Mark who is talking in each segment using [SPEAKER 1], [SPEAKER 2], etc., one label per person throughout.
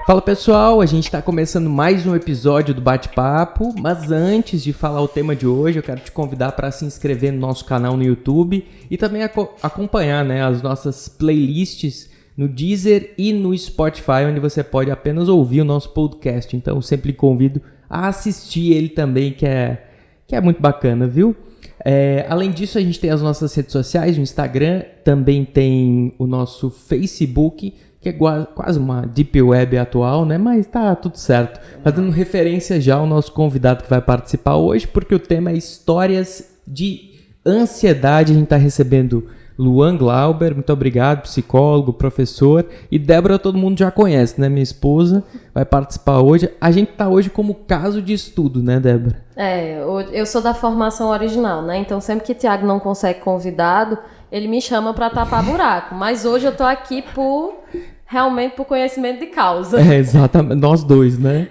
[SPEAKER 1] Fala pessoal, a gente está começando mais um episódio do Bate-Papo, mas antes de falar o tema de hoje, eu quero te convidar para se inscrever no nosso canal no YouTube e também acompanhar, né, as nossas playlists no Deezer e no Spotify, onde você pode apenas ouvir o nosso podcast. Então, sempre convido a assistir ele também, que é muito bacana, viu? Além disso, a gente tem as nossas redes sociais, o Instagram, também tem o nosso Facebook, que é quase uma deep web atual, né? Mas tá tudo certo. Fazendo referência já ao nosso convidado que vai participar hoje, porque o tema é histórias de ansiedade. A gente tá recebendo Luan Glauber, muito obrigado, psicólogo, professor. E Débora todo mundo já conhece, né? Minha esposa vai participar hoje. A gente tá hoje como caso de estudo, né, Débora?
[SPEAKER 2] Eu sou da formação original, né? Então sempre que Thiago não consegue convidado, ele me chama para tapar buraco. Mas hoje eu tô aqui realmente por conhecimento de causa.
[SPEAKER 1] Exatamente. Nós dois, né?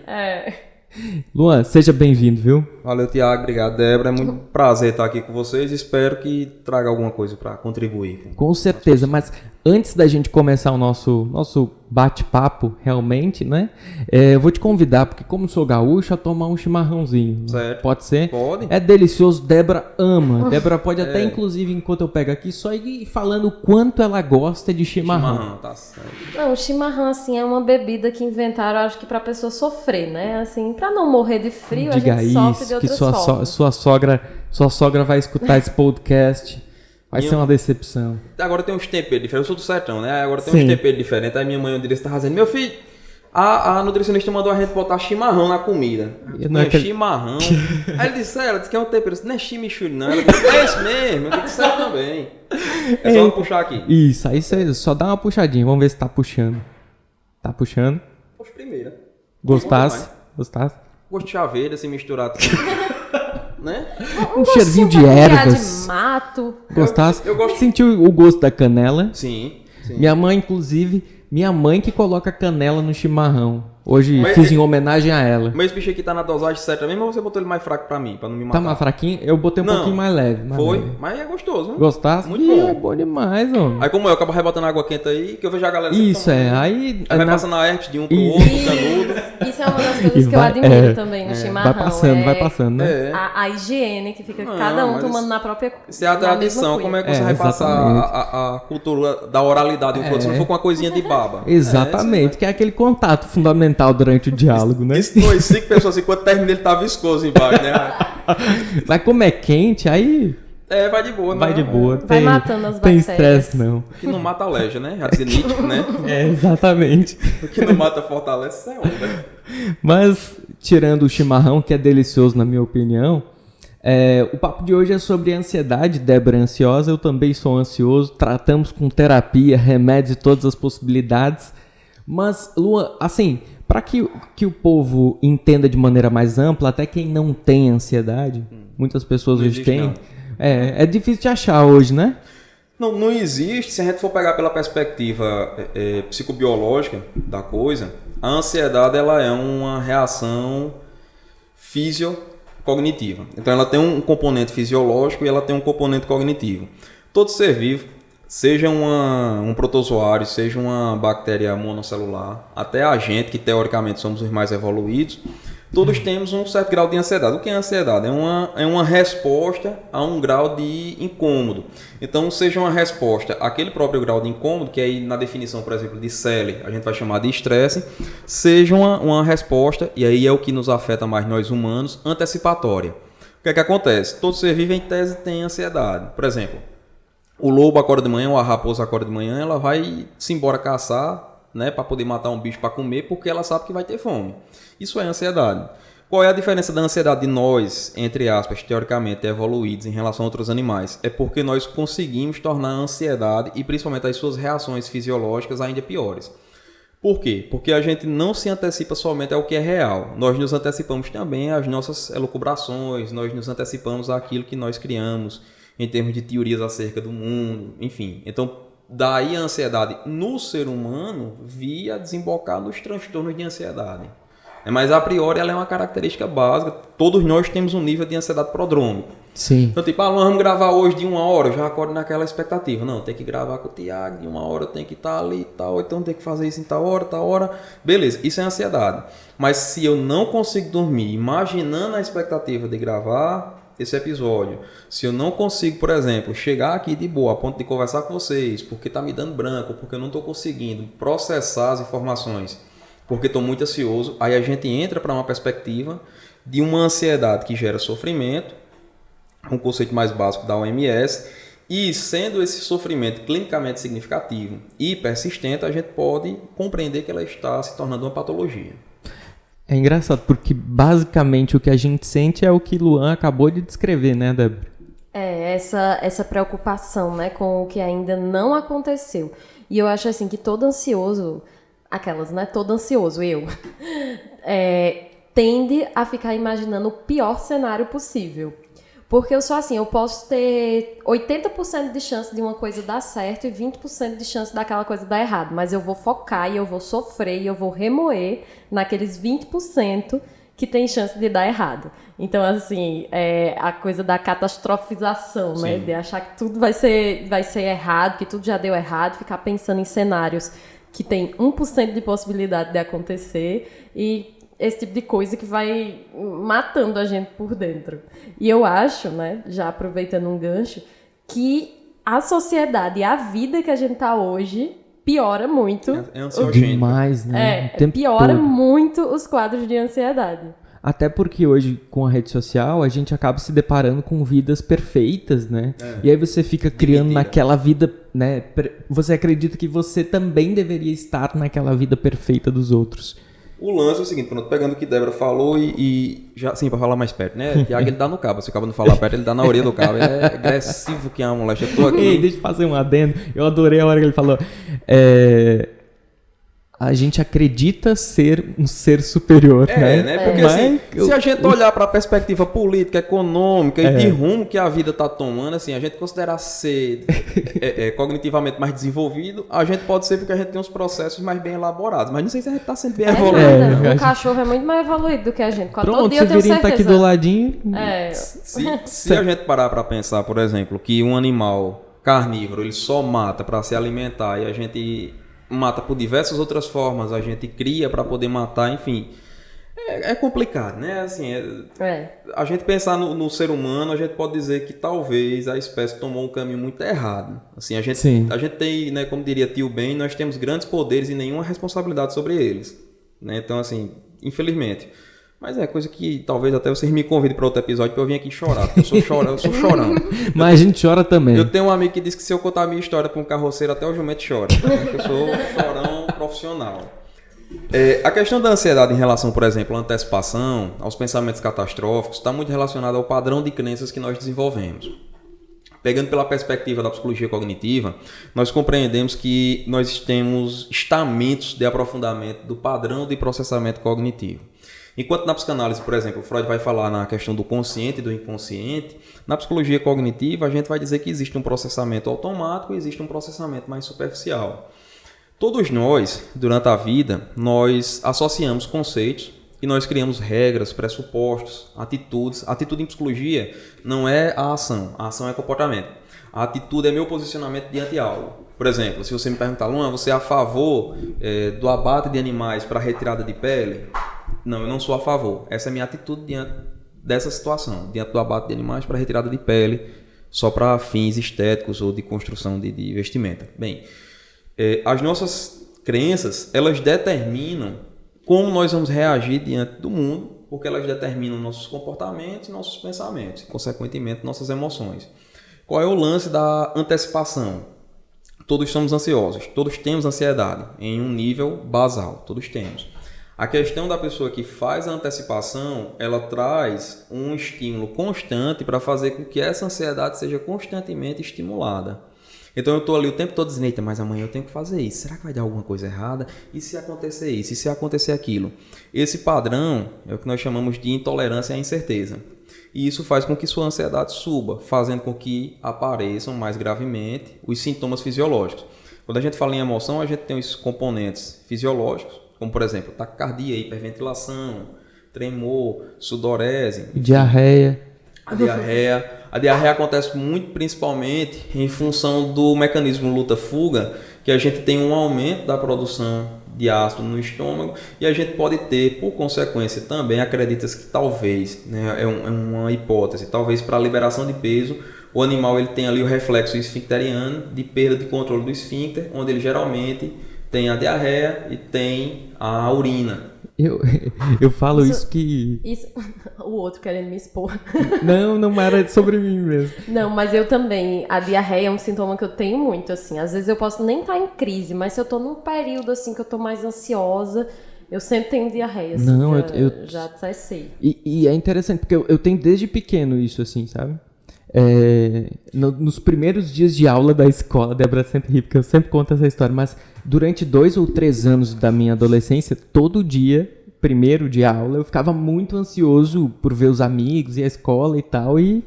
[SPEAKER 1] Luan, seja bem-vindo, viu?
[SPEAKER 3] Valeu, Thiago. Obrigado, Débora. É muito prazer estar aqui com vocês. Espero que traga alguma coisa para contribuir.
[SPEAKER 1] Com certeza, mas antes da gente começar o nosso bate-papo, realmente, né? Eu vou te convidar, porque como sou gaúcho, a tomar um chimarrãozinho.
[SPEAKER 3] Certo.
[SPEAKER 1] Pode ser?
[SPEAKER 3] Pode.
[SPEAKER 1] É delicioso, Débora ama. Débora pode até, inclusive, enquanto eu pego aqui, só ir falando o quanto ela gosta de chimarrão.
[SPEAKER 3] Tá certo.
[SPEAKER 2] Não, o chimarrão, assim, é uma bebida que inventaram, acho que pra pessoa sofrer, né? Assim, pra não morrer de frio,
[SPEAKER 1] Diga
[SPEAKER 2] a gente sofre de
[SPEAKER 1] isso, que
[SPEAKER 2] outras formas.
[SPEAKER 1] sua sogra vai escutar esse podcast. Vai ser uma decepção.
[SPEAKER 3] Agora tem uns temperos diferentes. Eu sou do sertão, né? Agora tem
[SPEAKER 1] Sim.
[SPEAKER 3] uns temperos diferentes. Aí minha mãe, onde estava dizendo, meu filho, a nutricionista mandou a gente botar chimarrão na comida. Chimarrão. Aí ela disse que é um tempero. Eu disse, não é chimichurri, não. Ela disse, é isso mesmo, eu tenho que ser também. É só puxar aqui.
[SPEAKER 1] Isso, aí você só dá uma puxadinha. Vamos ver se tá puxando. Tá puxando.
[SPEAKER 3] Poxa, primeira.
[SPEAKER 1] Gostasse?
[SPEAKER 3] Gosto de chaveira, assim, misturado. Né?
[SPEAKER 1] Um cheirinho de
[SPEAKER 2] peculiar
[SPEAKER 1] ervas.
[SPEAKER 2] de mato.
[SPEAKER 1] Gostasse?
[SPEAKER 3] Eu gosto.
[SPEAKER 1] Sentiu o gosto da canela?
[SPEAKER 3] Sim.
[SPEAKER 1] Minha mãe, inclusive, que coloca canela no chimarrão. Hoje
[SPEAKER 3] Mas
[SPEAKER 1] fiz em homenagem a ela.
[SPEAKER 3] Mas esse bicho aqui tá na dosagem certa mesmo, ou você botou ele mais fraco pra mim, pra não me matar?
[SPEAKER 1] Tá mais fraquinho? Eu botei um pouquinho mais leve.
[SPEAKER 3] Mas é gostoso, né?
[SPEAKER 1] Gostasse?
[SPEAKER 3] Muito bom.
[SPEAKER 1] É bom demais, homem.
[SPEAKER 3] Aí como eu acabo rebotando água quente aí, que eu vejo a galera
[SPEAKER 1] Isso,
[SPEAKER 3] tomando.
[SPEAKER 1] Aí
[SPEAKER 3] Aí vai passando a herpes de um pro outro, canudo.
[SPEAKER 2] Isso é uma das coisas que eu admiro também no chimarrão.
[SPEAKER 1] Vai passando, né?
[SPEAKER 2] A higiene que fica cada um tomando na própria.
[SPEAKER 3] Isso é a tradição, como é que você vai passar a cultura da oralidade um se não for com uma coisinha de baba?
[SPEAKER 1] Exatamente, que é aquele contato fundamental durante o diálogo, né?
[SPEAKER 3] Isso foi 5 pessoas assim, quando termina ele tá viscoso embaixo, né?
[SPEAKER 1] Mas como é quente, aí...
[SPEAKER 3] Vai de boa,
[SPEAKER 1] Vai de boa.
[SPEAKER 2] Vai matando as
[SPEAKER 1] tem
[SPEAKER 2] bactérias.
[SPEAKER 1] Estresse, não.
[SPEAKER 3] O que não mata alergia, né? Já dizia Nietzsche, né?
[SPEAKER 1] Exatamente.
[SPEAKER 3] O que não mata fortalece, isso é onda.
[SPEAKER 1] Mas, tirando o chimarrão, que é delicioso na minha opinião, o papo de hoje é sobre ansiedade. Débora é ansiosa, eu também sou ansioso. Tratamos com terapia, remédios e todas as possibilidades. Mas, Luan, assim, para que o povo entenda de maneira mais ampla, até quem não tem ansiedade, muitas pessoas hoje têm, é difícil de achar hoje, né?
[SPEAKER 3] Não existe, se a gente for pegar pela perspectiva psicobiológica da coisa, a ansiedade ela é uma reação fisiocognitiva. Então ela tem um componente fisiológico e ela tem um componente cognitivo. Todo ser vivo, seja um protozoário, seja uma bactéria monocelular, até a gente, que teoricamente somos os mais evoluídos, todos temos um certo grau de ansiedade. O que é ansiedade? É uma resposta a um grau de incômodo. Então, seja uma resposta àquele próprio grau de incômodo, que aí na definição, por exemplo, de Selle, a gente vai chamar de estresse, seja uma resposta, e aí é o que nos afeta mais nós humanos, antecipatória. O que é que acontece? Todo ser vivo, em tese, tem ansiedade. Por exemplo, o lobo acorda de manhã ou a raposa acorda de manhã, ela vai se embora caçar, né, para poder matar um bicho para comer, porque ela sabe que vai ter fome. Isso é ansiedade. Qual é a diferença da ansiedade de nós, entre aspas, teoricamente evoluídos em relação a outros animais? É porque nós conseguimos tornar a ansiedade e principalmente as suas reações fisiológicas ainda piores. Por quê? Porque a gente não se antecipa somente ao que é real. Nós nos antecipamos também às nossas elucubrações, nós nos antecipamos àquilo que nós criamos em termos de teorias acerca do mundo, enfim. Então, daí a ansiedade no ser humano via desembocar nos transtornos de ansiedade. Mas a priori ela é uma característica básica. Todos nós temos um nível de ansiedade prodrômico.
[SPEAKER 1] Sim.
[SPEAKER 3] Então, tipo, vamos gravar hoje de 1 hora, eu já acordo naquela expectativa. Não, tem que gravar com o Tiago de 1 hora, eu tenho que estar ali e tal, então tem que fazer isso em tal hora. Beleza, isso é ansiedade. Mas se eu não consigo dormir imaginando a expectativa de gravar esse episódio, se eu não consigo, por exemplo, chegar aqui de boa a ponto de conversar com vocês, porque tá me dando branco, porque eu não estou conseguindo processar as informações, porque estou muito ansioso, aí a gente entra para uma perspectiva de uma ansiedade que gera sofrimento, um conceito mais básico da OMS, e sendo esse sofrimento clinicamente significativo e persistente, a gente pode compreender que ela está se tornando uma patologia.
[SPEAKER 1] É engraçado, porque basicamente o que a gente sente é o que Luan acabou de descrever, né, Débora?
[SPEAKER 2] Essa preocupação, né, com o que ainda não aconteceu. E eu acho assim que todo ansioso, todo ansioso, tende a ficar imaginando o pior cenário possível. Porque eu sou assim, eu posso ter 80% de chance de uma coisa dar certo e 20% de chance daquela coisa dar errado. Mas eu vou focar e eu vou sofrer e eu vou remoer naqueles 20% que tem chance de dar errado. Então, assim, a coisa da catastrofização, né? De achar que tudo vai ser errado, que tudo já deu errado, ficar pensando em cenários que tem 1% de possibilidade de acontecer e esse tipo de coisa que vai matando a gente por dentro. E eu acho, né, já aproveitando um gancho, que a sociedade e a vida que a gente tá hoje piora muito.
[SPEAKER 3] É ansiogênico.
[SPEAKER 1] Demais, né? O tempo
[SPEAKER 2] piora
[SPEAKER 1] todo.
[SPEAKER 2] muito os quadros de ansiedade.
[SPEAKER 1] Até porque hoje, com a rede social, a gente acaba se deparando com vidas perfeitas, né? E aí você fica criando naquela vida, né? Você acredita que você também deveria estar naquela vida perfeita dos outros.
[SPEAKER 3] O lance é o seguinte, pronto, pegando o que Débora falou e já, sim, pra falar mais perto, né? Tiago, ele dá no cabo, se o cabo não falar perto, ele dá na orelha do cabo. Ele é agressivo que é uma moleque. Eu tô aqui.
[SPEAKER 1] Ei, deixa eu fazer um adendo. Eu adorei a hora que ele falou. A gente acredita ser um ser superior, né?
[SPEAKER 3] Porque assim, se a gente olhar para a perspectiva política, econômica e de rumo que a vida está tomando, assim, a gente considerar ser cognitivamente mais desenvolvido, a gente pode ser porque a gente tem uns processos mais bem elaborados, mas não sei se a gente está sendo bem evoluído.
[SPEAKER 2] Um cachorro é muito mais evoluído do que a gente.
[SPEAKER 1] Pronto,
[SPEAKER 2] todo dia eu
[SPEAKER 1] se
[SPEAKER 2] tenho
[SPEAKER 1] virem tá aqui do ladinho...
[SPEAKER 3] Se a gente parar para pensar, por exemplo, que um animal carnívoro, ele só mata para se alimentar e a gente mata por diversas outras formas, a gente cria para poder matar, enfim, é complicado, né? Assim, a gente pensar no ser humano, a gente pode dizer que talvez a espécie tomou um caminho muito errado. Assim, a gente tem, né, como diria Tio Ben, nós temos grandes poderes e nenhuma responsabilidade sobre eles, né? Então, assim, infelizmente. Mas é coisa que talvez até vocês me convidem para outro episódio para eu vir aqui chorar, porque eu sou chorão.
[SPEAKER 1] Mas a gente chora também.
[SPEAKER 3] Eu tenho um amigo que disse que se eu contar a minha história para um carroceiro, até o jumento chora. Eu sou chorão profissional. A questão da ansiedade em relação, por exemplo, à antecipação, aos pensamentos catastróficos, está muito relacionada ao padrão de crenças que nós desenvolvemos. Pegando pela perspectiva da psicologia cognitiva, nós compreendemos que nós temos estamentos de aprofundamento do padrão de processamento cognitivo. Enquanto na psicanálise, por exemplo, Freud vai falar na questão do consciente e do inconsciente, na psicologia cognitiva a gente vai dizer que existe um processamento automático e existe um processamento mais superficial. Todos nós, durante a vida, nós associamos conceitos e nós criamos regras, pressupostos, atitudes. A atitude em psicologia não é a ação é comportamento. A atitude é meu posicionamento diante de algo. Por exemplo, se você me perguntar, Luan, você é a favor do abate de animais para retirada de pele? Não, eu não sou a favor. Essa é a minha atitude diante dessa situação, diante do abate de animais para retirada de pele, só para fins estéticos ou de construção de vestimenta. Bem, as nossas crenças, elas determinam como nós vamos reagir diante do mundo, porque elas determinam nossos comportamentos e nossos pensamentos, e, consequentemente, nossas emoções. Qual é o lance da antecipação? Todos somos ansiosos, todos temos ansiedade em um nível basal, todos temos. A questão da pessoa que faz a antecipação, ela traz um estímulo constante para fazer com que essa ansiedade seja constantemente estimulada. Então eu estou ali o tempo todo dizendo, eita, mas amanhã eu tenho que fazer isso. Será que vai dar alguma coisa errada? E se acontecer isso? E se acontecer aquilo? Esse padrão é o que nós chamamos de intolerância à incerteza. E isso faz com que sua ansiedade suba, fazendo com que apareçam mais gravemente os sintomas fisiológicos. Quando a gente fala em emoção, a gente tem os componentes fisiológicos, como por exemplo, taquicardia, hiperventilação, tremor, sudorese,
[SPEAKER 1] Diarreia.
[SPEAKER 3] A diarreia acontece muito principalmente em função do mecanismo luta-fuga, que a gente tem um aumento da produção de ácido no estômago e a gente pode ter, por consequência também, acredita-se que talvez, né, é uma hipótese, talvez para a liberação de peso, o animal ele tem ali o reflexo esfincteriano de perda de controle do esfíncter, onde ele geralmente tem a diarreia e tem a urina.
[SPEAKER 1] Eu falo isso que...
[SPEAKER 2] Isso, o outro querendo me expor.
[SPEAKER 1] Não era sobre mim mesmo.
[SPEAKER 2] Não, mas eu também, a diarreia é um sintoma que eu tenho muito, assim. Às vezes eu posso nem estar em crise, mas se eu tô num período, assim, que eu tô mais ansiosa, eu sempre tenho diarreia, assim.
[SPEAKER 1] Não,
[SPEAKER 2] eu já acessei.
[SPEAKER 1] E é interessante, porque eu tenho desde pequeno isso, assim, sabe? Nos primeiros dias de aula da escola, Débora sempre ri, porque eu sempre conto essa história, mas durante 2 ou 3 anos da minha adolescência, todo dia, primeiro de aula, eu ficava muito ansioso por ver os amigos e a escola e tal, e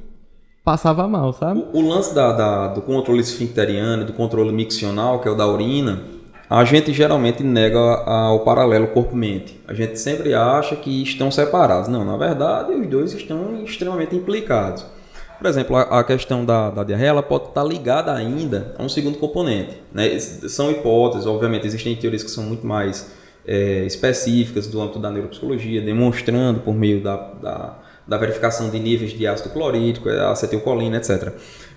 [SPEAKER 1] passava mal, sabe?
[SPEAKER 3] O lance do controle esfincteriano, do controle miccional, que é o da urina, a gente geralmente nega o paralelo corpo-mente. A gente sempre acha que estão separados. Não, na verdade, os dois estão extremamente implicados. Por exemplo, a questão da diarreia ela pode estar ligada ainda a um segundo componente, né? São hipóteses, obviamente, existem teorias que são muito mais específicas do âmbito da neuropsicologia, demonstrando por meio da verificação de níveis de ácido clorídrico, acetilcolina, etc.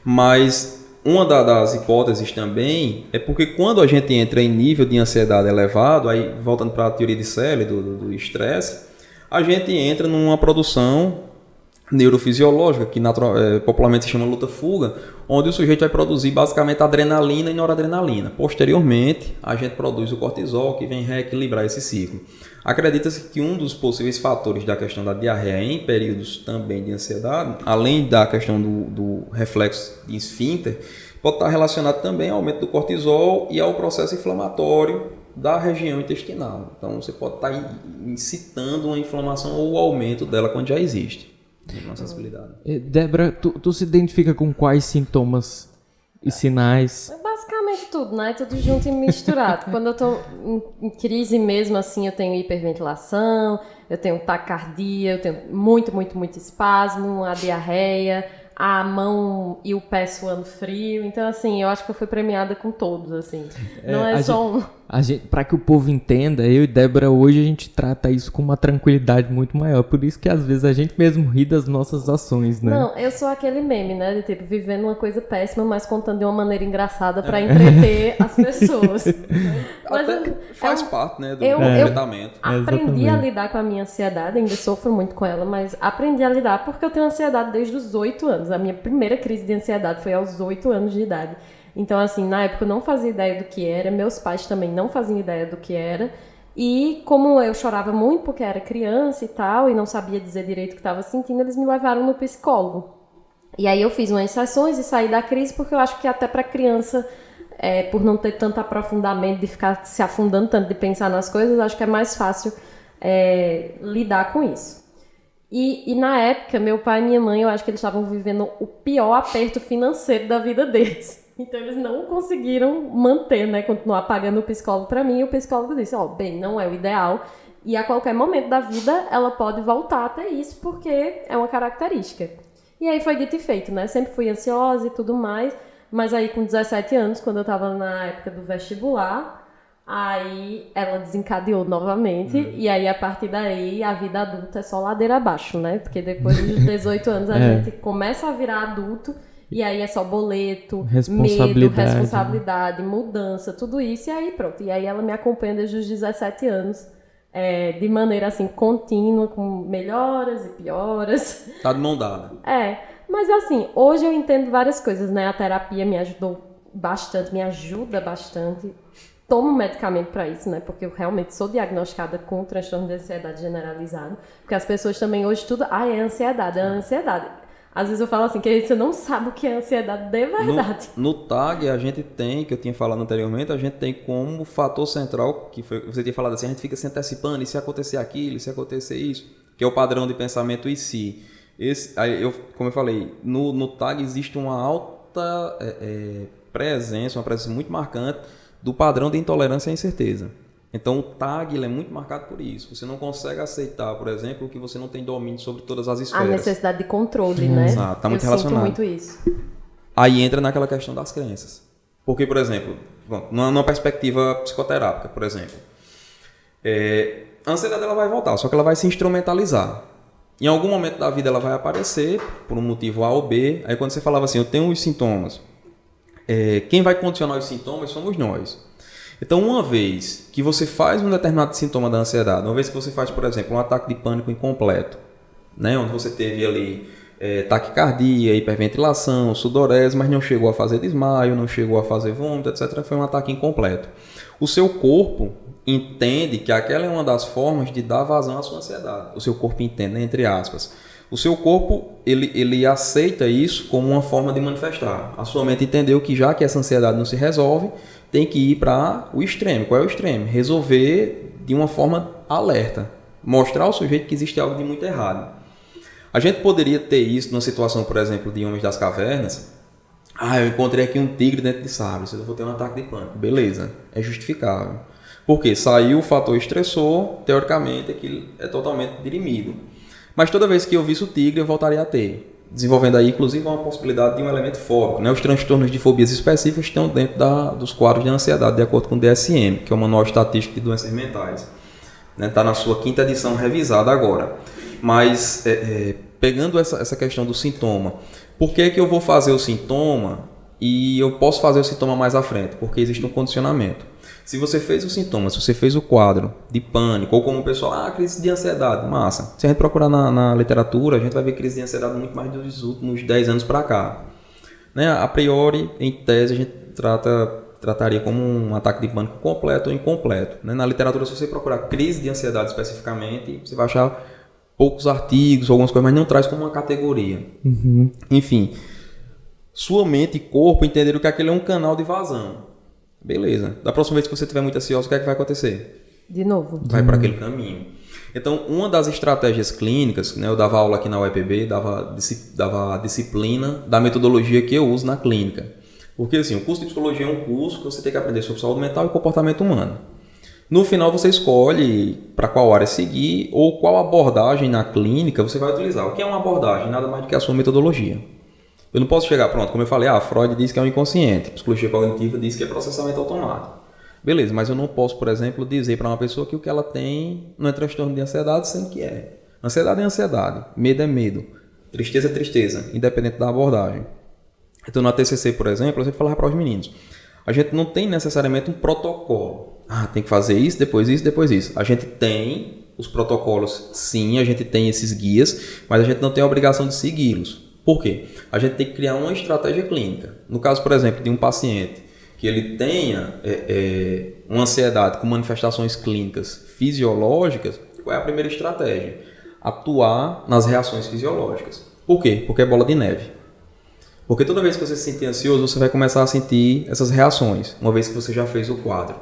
[SPEAKER 3] Mas uma das hipóteses também é porque quando a gente entra em nível de ansiedade elevado, aí voltando para a teoria de Selle, do estresse, a gente entra numa produção neurofisiológica, que popularmente se chama luta-fuga, onde o sujeito vai produzir basicamente adrenalina e noradrenalina. Posteriormente, a gente produz o cortisol, que vem reequilibrar esse ciclo. Acredita-se que um dos possíveis fatores da questão da diarreia em períodos também de ansiedade, além da questão do reflexo de esfíncter, pode estar relacionado também ao aumento do cortisol e ao processo inflamatório da região intestinal. Então, você pode estar incitando uma inflamação ou o aumento dela quando já existe. Nossa sensibilidade.
[SPEAKER 1] Débora, tu se identifica com quais sintomas e sinais?
[SPEAKER 2] Basicamente tudo, né? Tudo junto e misturado. Quando eu tô em crise mesmo, assim, eu tenho hiperventilação, eu tenho taquicardia, eu tenho muito espasmo, a diarreia, a mão e o pé suando frio. Então, assim, eu acho que eu fui premiada com todos, assim. Não é só um...
[SPEAKER 1] Para que o povo entenda, eu e Débora hoje a gente trata isso com uma tranquilidade muito maior. Por isso que às vezes a gente mesmo ri das nossas ações, né?
[SPEAKER 2] Não, eu sou aquele meme, né? De tipo, vivendo uma coisa péssima, mas contando de uma maneira engraçada pra entreter as pessoas. Mas
[SPEAKER 3] faz parte, né, do tratamento.
[SPEAKER 2] Aprendi a lidar com a minha ansiedade, ainda sofro muito com ela, mas aprendi a lidar porque eu tenho ansiedade desde os 8 anos. A minha primeira crise de ansiedade foi aos 8 anos de idade. Então, assim, na época eu não fazia ideia do que era, meus pais também não faziam ideia do que era. E como eu chorava muito porque era criança e tal, e não sabia dizer direito o que estava sentindo, eles me levaram no psicólogo. E aí eu fiz umas sessões e saí da crise porque eu acho que até para criança, por não ter tanto aprofundamento, de ficar se afundando tanto, de pensar nas coisas, acho que é mais fácil lidar com isso. E na época, meu pai e minha mãe, eu acho que eles estavam vivendo o pior aperto financeiro da vida deles. Então, eles não conseguiram manter, né, continuar pagando o psicólogo para mim. E o psicólogo disse, bem, não é o ideal. E a qualquer momento da vida, ela pode voltar até isso, porque é uma característica. E aí foi dito e feito, né? Sempre fui ansiosa e tudo mais. Mas aí, com 17 anos, quando eu tava na época do vestibular, aí ela desencadeou novamente. E aí, a partir daí, a vida adulta é só ladeira abaixo, né? Porque depois dos 18 anos, a gente começa a virar adulto. E aí é só boleto, medo, responsabilidade, mudança, tudo isso. E aí pronto. E aí ela me acompanha desde os 17 anos, de maneira assim, contínua, com melhoras e pioras.
[SPEAKER 3] Tá de mão dada.
[SPEAKER 2] Mas assim, hoje eu entendo várias coisas, né? A terapia me ajudou bastante, me ajuda bastante. Tomo medicamento para isso, né? Porque eu realmente sou diagnosticada com transtorno de ansiedade generalizado. Porque as pessoas também hoje tudo... é ansiedade, é ansiedade. Às vezes eu falo assim, que você não sabe o que é ansiedade de verdade.
[SPEAKER 3] No TAG, a gente tem, que eu tinha falado anteriormente, a gente tem como fator central, que foi, você tinha falado assim, a gente fica se antecipando, e se acontecer aquilo, e se acontecer isso, que é o padrão de pensamento em si. Como eu falei, no TAG existe uma alta presença, uma presença muito marcante do padrão de intolerância à incerteza. Então o TAG ele é muito marcado por isso. Você não consegue aceitar, por exemplo, que você não tem domínio sobre todas as esferas.
[SPEAKER 2] A necessidade de controle, né?
[SPEAKER 3] Exato, está muito relacionado.
[SPEAKER 2] Eu sinto muito isso.
[SPEAKER 3] Aí entra naquela questão das crenças. Porque, por exemplo, numa perspectiva psicoterápica, por exemplo, a ansiedade ela vai voltar, só que ela vai se instrumentalizar. Em algum momento da vida ela vai aparecer, por um motivo A ou B. Aí quando você falava assim, eu tenho os sintomas, quem vai condicionar os sintomas somos nós. Então, uma vez que você faz um determinado sintoma da ansiedade, uma vez que você faz, por exemplo, um ataque de pânico incompleto, né, onde você teve ali taquicardia, hiperventilação, sudorese, mas não chegou a fazer desmaio, não chegou a fazer vômito, etc., foi um ataque incompleto. O seu corpo entende que aquela é uma das formas de dar vazão à sua ansiedade. O seu corpo entende, né, entre aspas. O seu corpo, ele aceita isso como uma forma de manifestar. A sua mente entendeu que já que essa ansiedade não se resolve, tem que ir para o extremo. Qual é o extremo? Resolver de uma forma alerta. Mostrar ao sujeito que existe algo de muito errado. A gente poderia ter isso numa situação, por exemplo, de Homens das Cavernas. Eu encontrei aqui um tigre dentro de Sabres, eu vou ter um ataque de pânico. Beleza, é justificável. Porque saiu o fator estressor, teoricamente aquilo é totalmente dirimido. Mas toda vez que eu visse o tigre, eu voltaria a ter. Desenvolvendo aí, inclusive, uma possibilidade de um elemento fóbico. Né? Os transtornos de fobias específicas estão dentro dos quadros de ansiedade, de acordo com o DSM, que é o Manual Estatístico de Doenças Mentais. Está na sua 5ª edição revisada agora. Mas, pegando essa questão do sintoma, por que eu vou fazer o sintoma e eu posso fazer o sintoma mais à frente? Porque existe um condicionamento. Se você fez o sintoma, se você fez o quadro de pânico, ou como o pessoal, crise de ansiedade, massa. Se a gente procurar na literatura, a gente vai ver crise de ansiedade muito mais dos últimos 10 anos para cá. Né? A priori, em tese, a gente trataria como um ataque de pânico completo ou incompleto. Né? Na literatura, se você procurar crise de ansiedade especificamente, você vai achar poucos artigos, algumas coisas, mas não traz como uma categoria.
[SPEAKER 1] Uhum.
[SPEAKER 3] Enfim, sua mente e corpo entenderam que aquele é um canal de vazão. Beleza. Da próxima vez que você estiver muito ansioso, o que é que vai acontecer?
[SPEAKER 2] De novo.
[SPEAKER 3] Vai para aquele caminho. Então, uma das estratégias clínicas, né, eu dava aula aqui na UEPB, dava a disciplina da metodologia que eu uso na clínica. Porque assim, o curso de psicologia é um curso que você tem que aprender sobre saúde mental e comportamento humano. No final, você escolhe para qual área seguir ou qual abordagem na clínica você vai utilizar. O que é uma abordagem? Nada mais do que a sua metodologia. Eu não posso chegar, pronto, como eu falei, Freud diz que é um inconsciente, psicologia cognitiva diz que é processamento automático. Beleza, mas eu não posso, por exemplo, dizer para uma pessoa que o que ela tem não é transtorno de ansiedade, sendo que é. Ansiedade é ansiedade, medo é medo, tristeza é tristeza, independente da abordagem. Então, na TCC, por exemplo, eu sempre falava para os meninos, a gente não tem necessariamente um protocolo. Tem que fazer isso, depois isso, depois isso. A gente tem os protocolos, sim, a gente tem esses guias, mas a gente não tem a obrigação de segui-los. Por quê? A gente tem que criar uma estratégia clínica. No caso, por exemplo, de um paciente que ele tenha uma ansiedade com manifestações clínicas fisiológicas, qual é a primeira estratégia? Atuar nas reações fisiológicas. Por quê? Porque é bola de neve. Porque toda vez que você se sentir ansioso, você vai começar a sentir essas reações, uma vez que você já fez o quadro.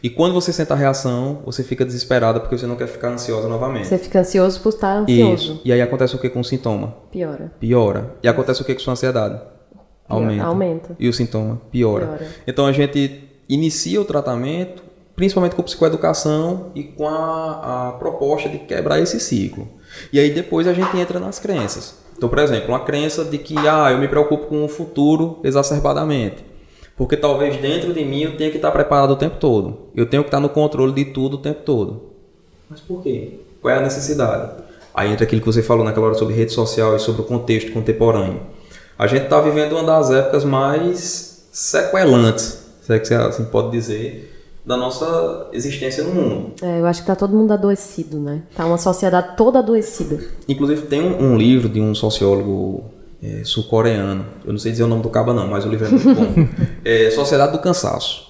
[SPEAKER 3] E quando você sente a reação, você fica desesperada porque você não quer ficar ansiosa novamente.
[SPEAKER 2] Você fica ansioso por estar ansioso.
[SPEAKER 3] Isso. E aí acontece o que com o sintoma?
[SPEAKER 2] Piora.
[SPEAKER 3] E acontece o que com sua ansiedade? Aumenta. E o sintoma? Piora. Então a gente inicia o tratamento, principalmente com psicoeducação e com a proposta de quebrar esse ciclo. E aí depois a gente entra nas crenças. Então, por exemplo, uma crença de que eu me preocupo com o futuro exacerbadamente. Porque talvez dentro de mim eu tenha que estar preparado o tempo todo. Eu tenho que estar no controle de tudo o tempo todo. Mas por quê? Qual é a necessidade? Aí entra aquilo que você falou naquela hora sobre rede social e sobre o contexto contemporâneo. A gente está vivendo uma das épocas mais sequelantes, se é que você assim pode dizer, da nossa existência no mundo.
[SPEAKER 2] Eu acho que está todo mundo adoecido, né? Está uma sociedade toda adoecida.
[SPEAKER 3] Inclusive tem um livro de um sociólogo sul-coreano, eu não sei dizer o nome do caba não, mas o livro é muito bom. Sociedade do Cansaço.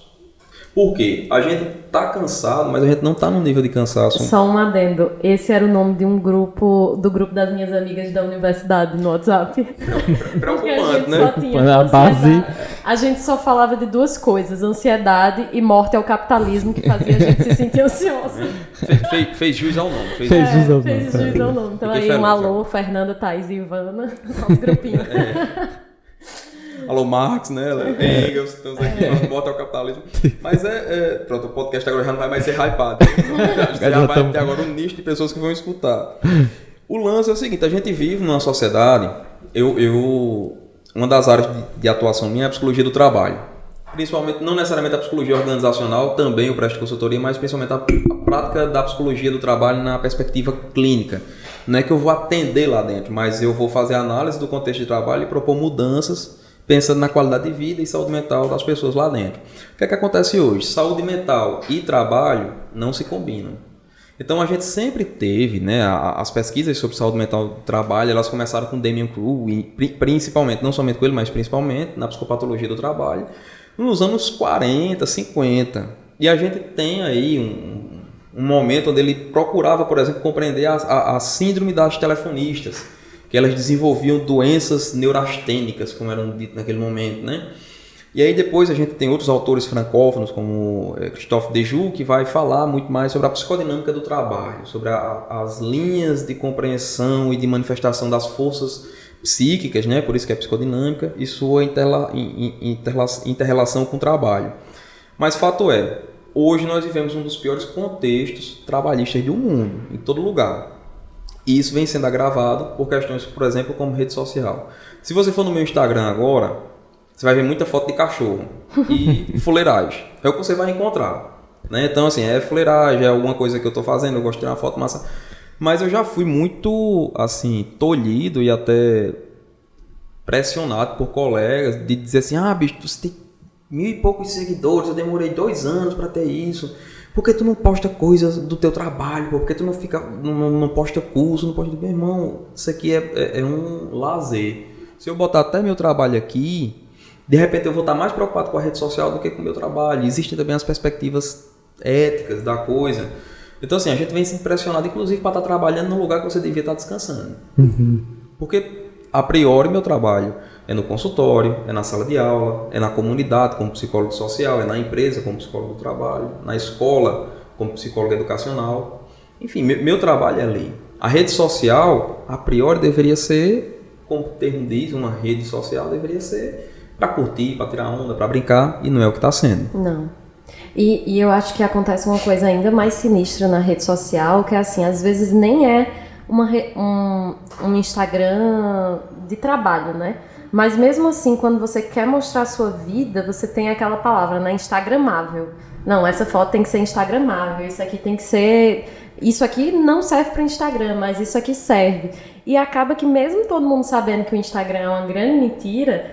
[SPEAKER 3] Por quê? A gente tá cansado, mas a gente não tá no nível de cansaço.
[SPEAKER 2] Só um adendo, esse era o nome de um grupo, do grupo das minhas amigas da universidade no WhatsApp.
[SPEAKER 3] Preocupante, né?
[SPEAKER 2] Só tinha base. A gente só falava de duas coisas, ansiedade e morte ao capitalismo, que fazia a gente se sentir ansiosa.
[SPEAKER 3] Fez jus ao nome.
[SPEAKER 1] Fez jus
[SPEAKER 2] ao nome. Então aí um alô, Fernanda, Thaís e Ivana, nosso grupinho.
[SPEAKER 3] Alô, Marx, né? Engels, estamos aqui, bota o capitalismo. Mas pronto, o podcast agora já não vai mais ser hypado. Já vai ter agora um nicho de pessoas que vão escutar. O lance é o seguinte, a gente vive numa sociedade, uma das áreas de atuação minha é a psicologia do trabalho. Principalmente, não necessariamente a psicologia organizacional, também eu presto consultoria, mas principalmente a prática da psicologia do trabalho na perspectiva clínica. Não é que eu vou atender lá dentro, mas eu vou fazer análise do contexto de trabalho e propor mudanças pensando na qualidade de vida e saúde mental das pessoas lá dentro. O que é que acontece hoje? Saúde mental e trabalho não se combinam. Então a gente sempre teve, né, as pesquisas sobre saúde mental do trabalho, elas começaram com Damien Crew, e principalmente, não somente com ele, mas principalmente na psicopatologia do trabalho, nos anos 40, 50. E a gente tem aí um momento onde ele procurava, por exemplo, compreender a síndrome das telefonistas, que elas desenvolviam doenças neurastênicas, como eram ditas naquele momento, né? E aí depois a gente tem outros autores francófonos, como Christophe Dejoux, que vai falar muito mais sobre a psicodinâmica do trabalho, sobre as linhas de compreensão e de manifestação das forças psíquicas, né? Por isso que é psicodinâmica, e sua interrelação com o trabalho. Mas fato é, hoje nós vivemos um dos piores contextos trabalhistas do mundo, em todo lugar. E isso vem sendo agravado por questões, por exemplo, como rede social. Se você for no meu Instagram agora, você vai ver muita foto de cachorro e fuleiragem. É o que você vai encontrar, né? Então, assim, é fuleiragem, é alguma coisa que eu estou fazendo, eu gosto de tirar uma foto massa. Mas eu já fui muito, assim, tolhido e até pressionado por colegas de dizer assim, bicho, você tem 1.000 e poucos seguidores, eu demorei 2 anos para ter isso. Por que tu não posta coisas do teu trabalho? Por que tu não posta curso, não posta... Meu irmão, isso aqui é um lazer. Se eu botar até meu trabalho aqui, de repente eu vou estar mais preocupado com a rede social do que com o meu trabalho. Existem também as perspectivas éticas da coisa. Então, assim, a gente vem se impressionado, inclusive, para estar trabalhando num lugar que você devia estar descansando. Uhum. Porque, a priori, meu trabalho é no consultório, é na sala de aula, é na comunidade como psicólogo social, é na empresa como psicólogo do trabalho, na escola como psicólogo educacional. Enfim, meu trabalho é ali. A rede social, a priori, deveria ser, como o termo diz, uma rede social deveria ser para curtir, para tirar onda, para brincar, e não é o que está sendo.
[SPEAKER 2] Não. E eu acho que acontece uma coisa ainda mais sinistra na rede social, que é assim, às vezes nem é um Instagram de trabalho, né? Mas mesmo assim, quando você quer mostrar a sua vida, você tem aquela palavra, né? Instagramável. Não, essa foto tem que ser instagramável, isso aqui tem que ser... Isso aqui não serve para o Instagram, mas isso aqui serve. E acaba que mesmo todo mundo sabendo que o Instagram é uma grande mentira,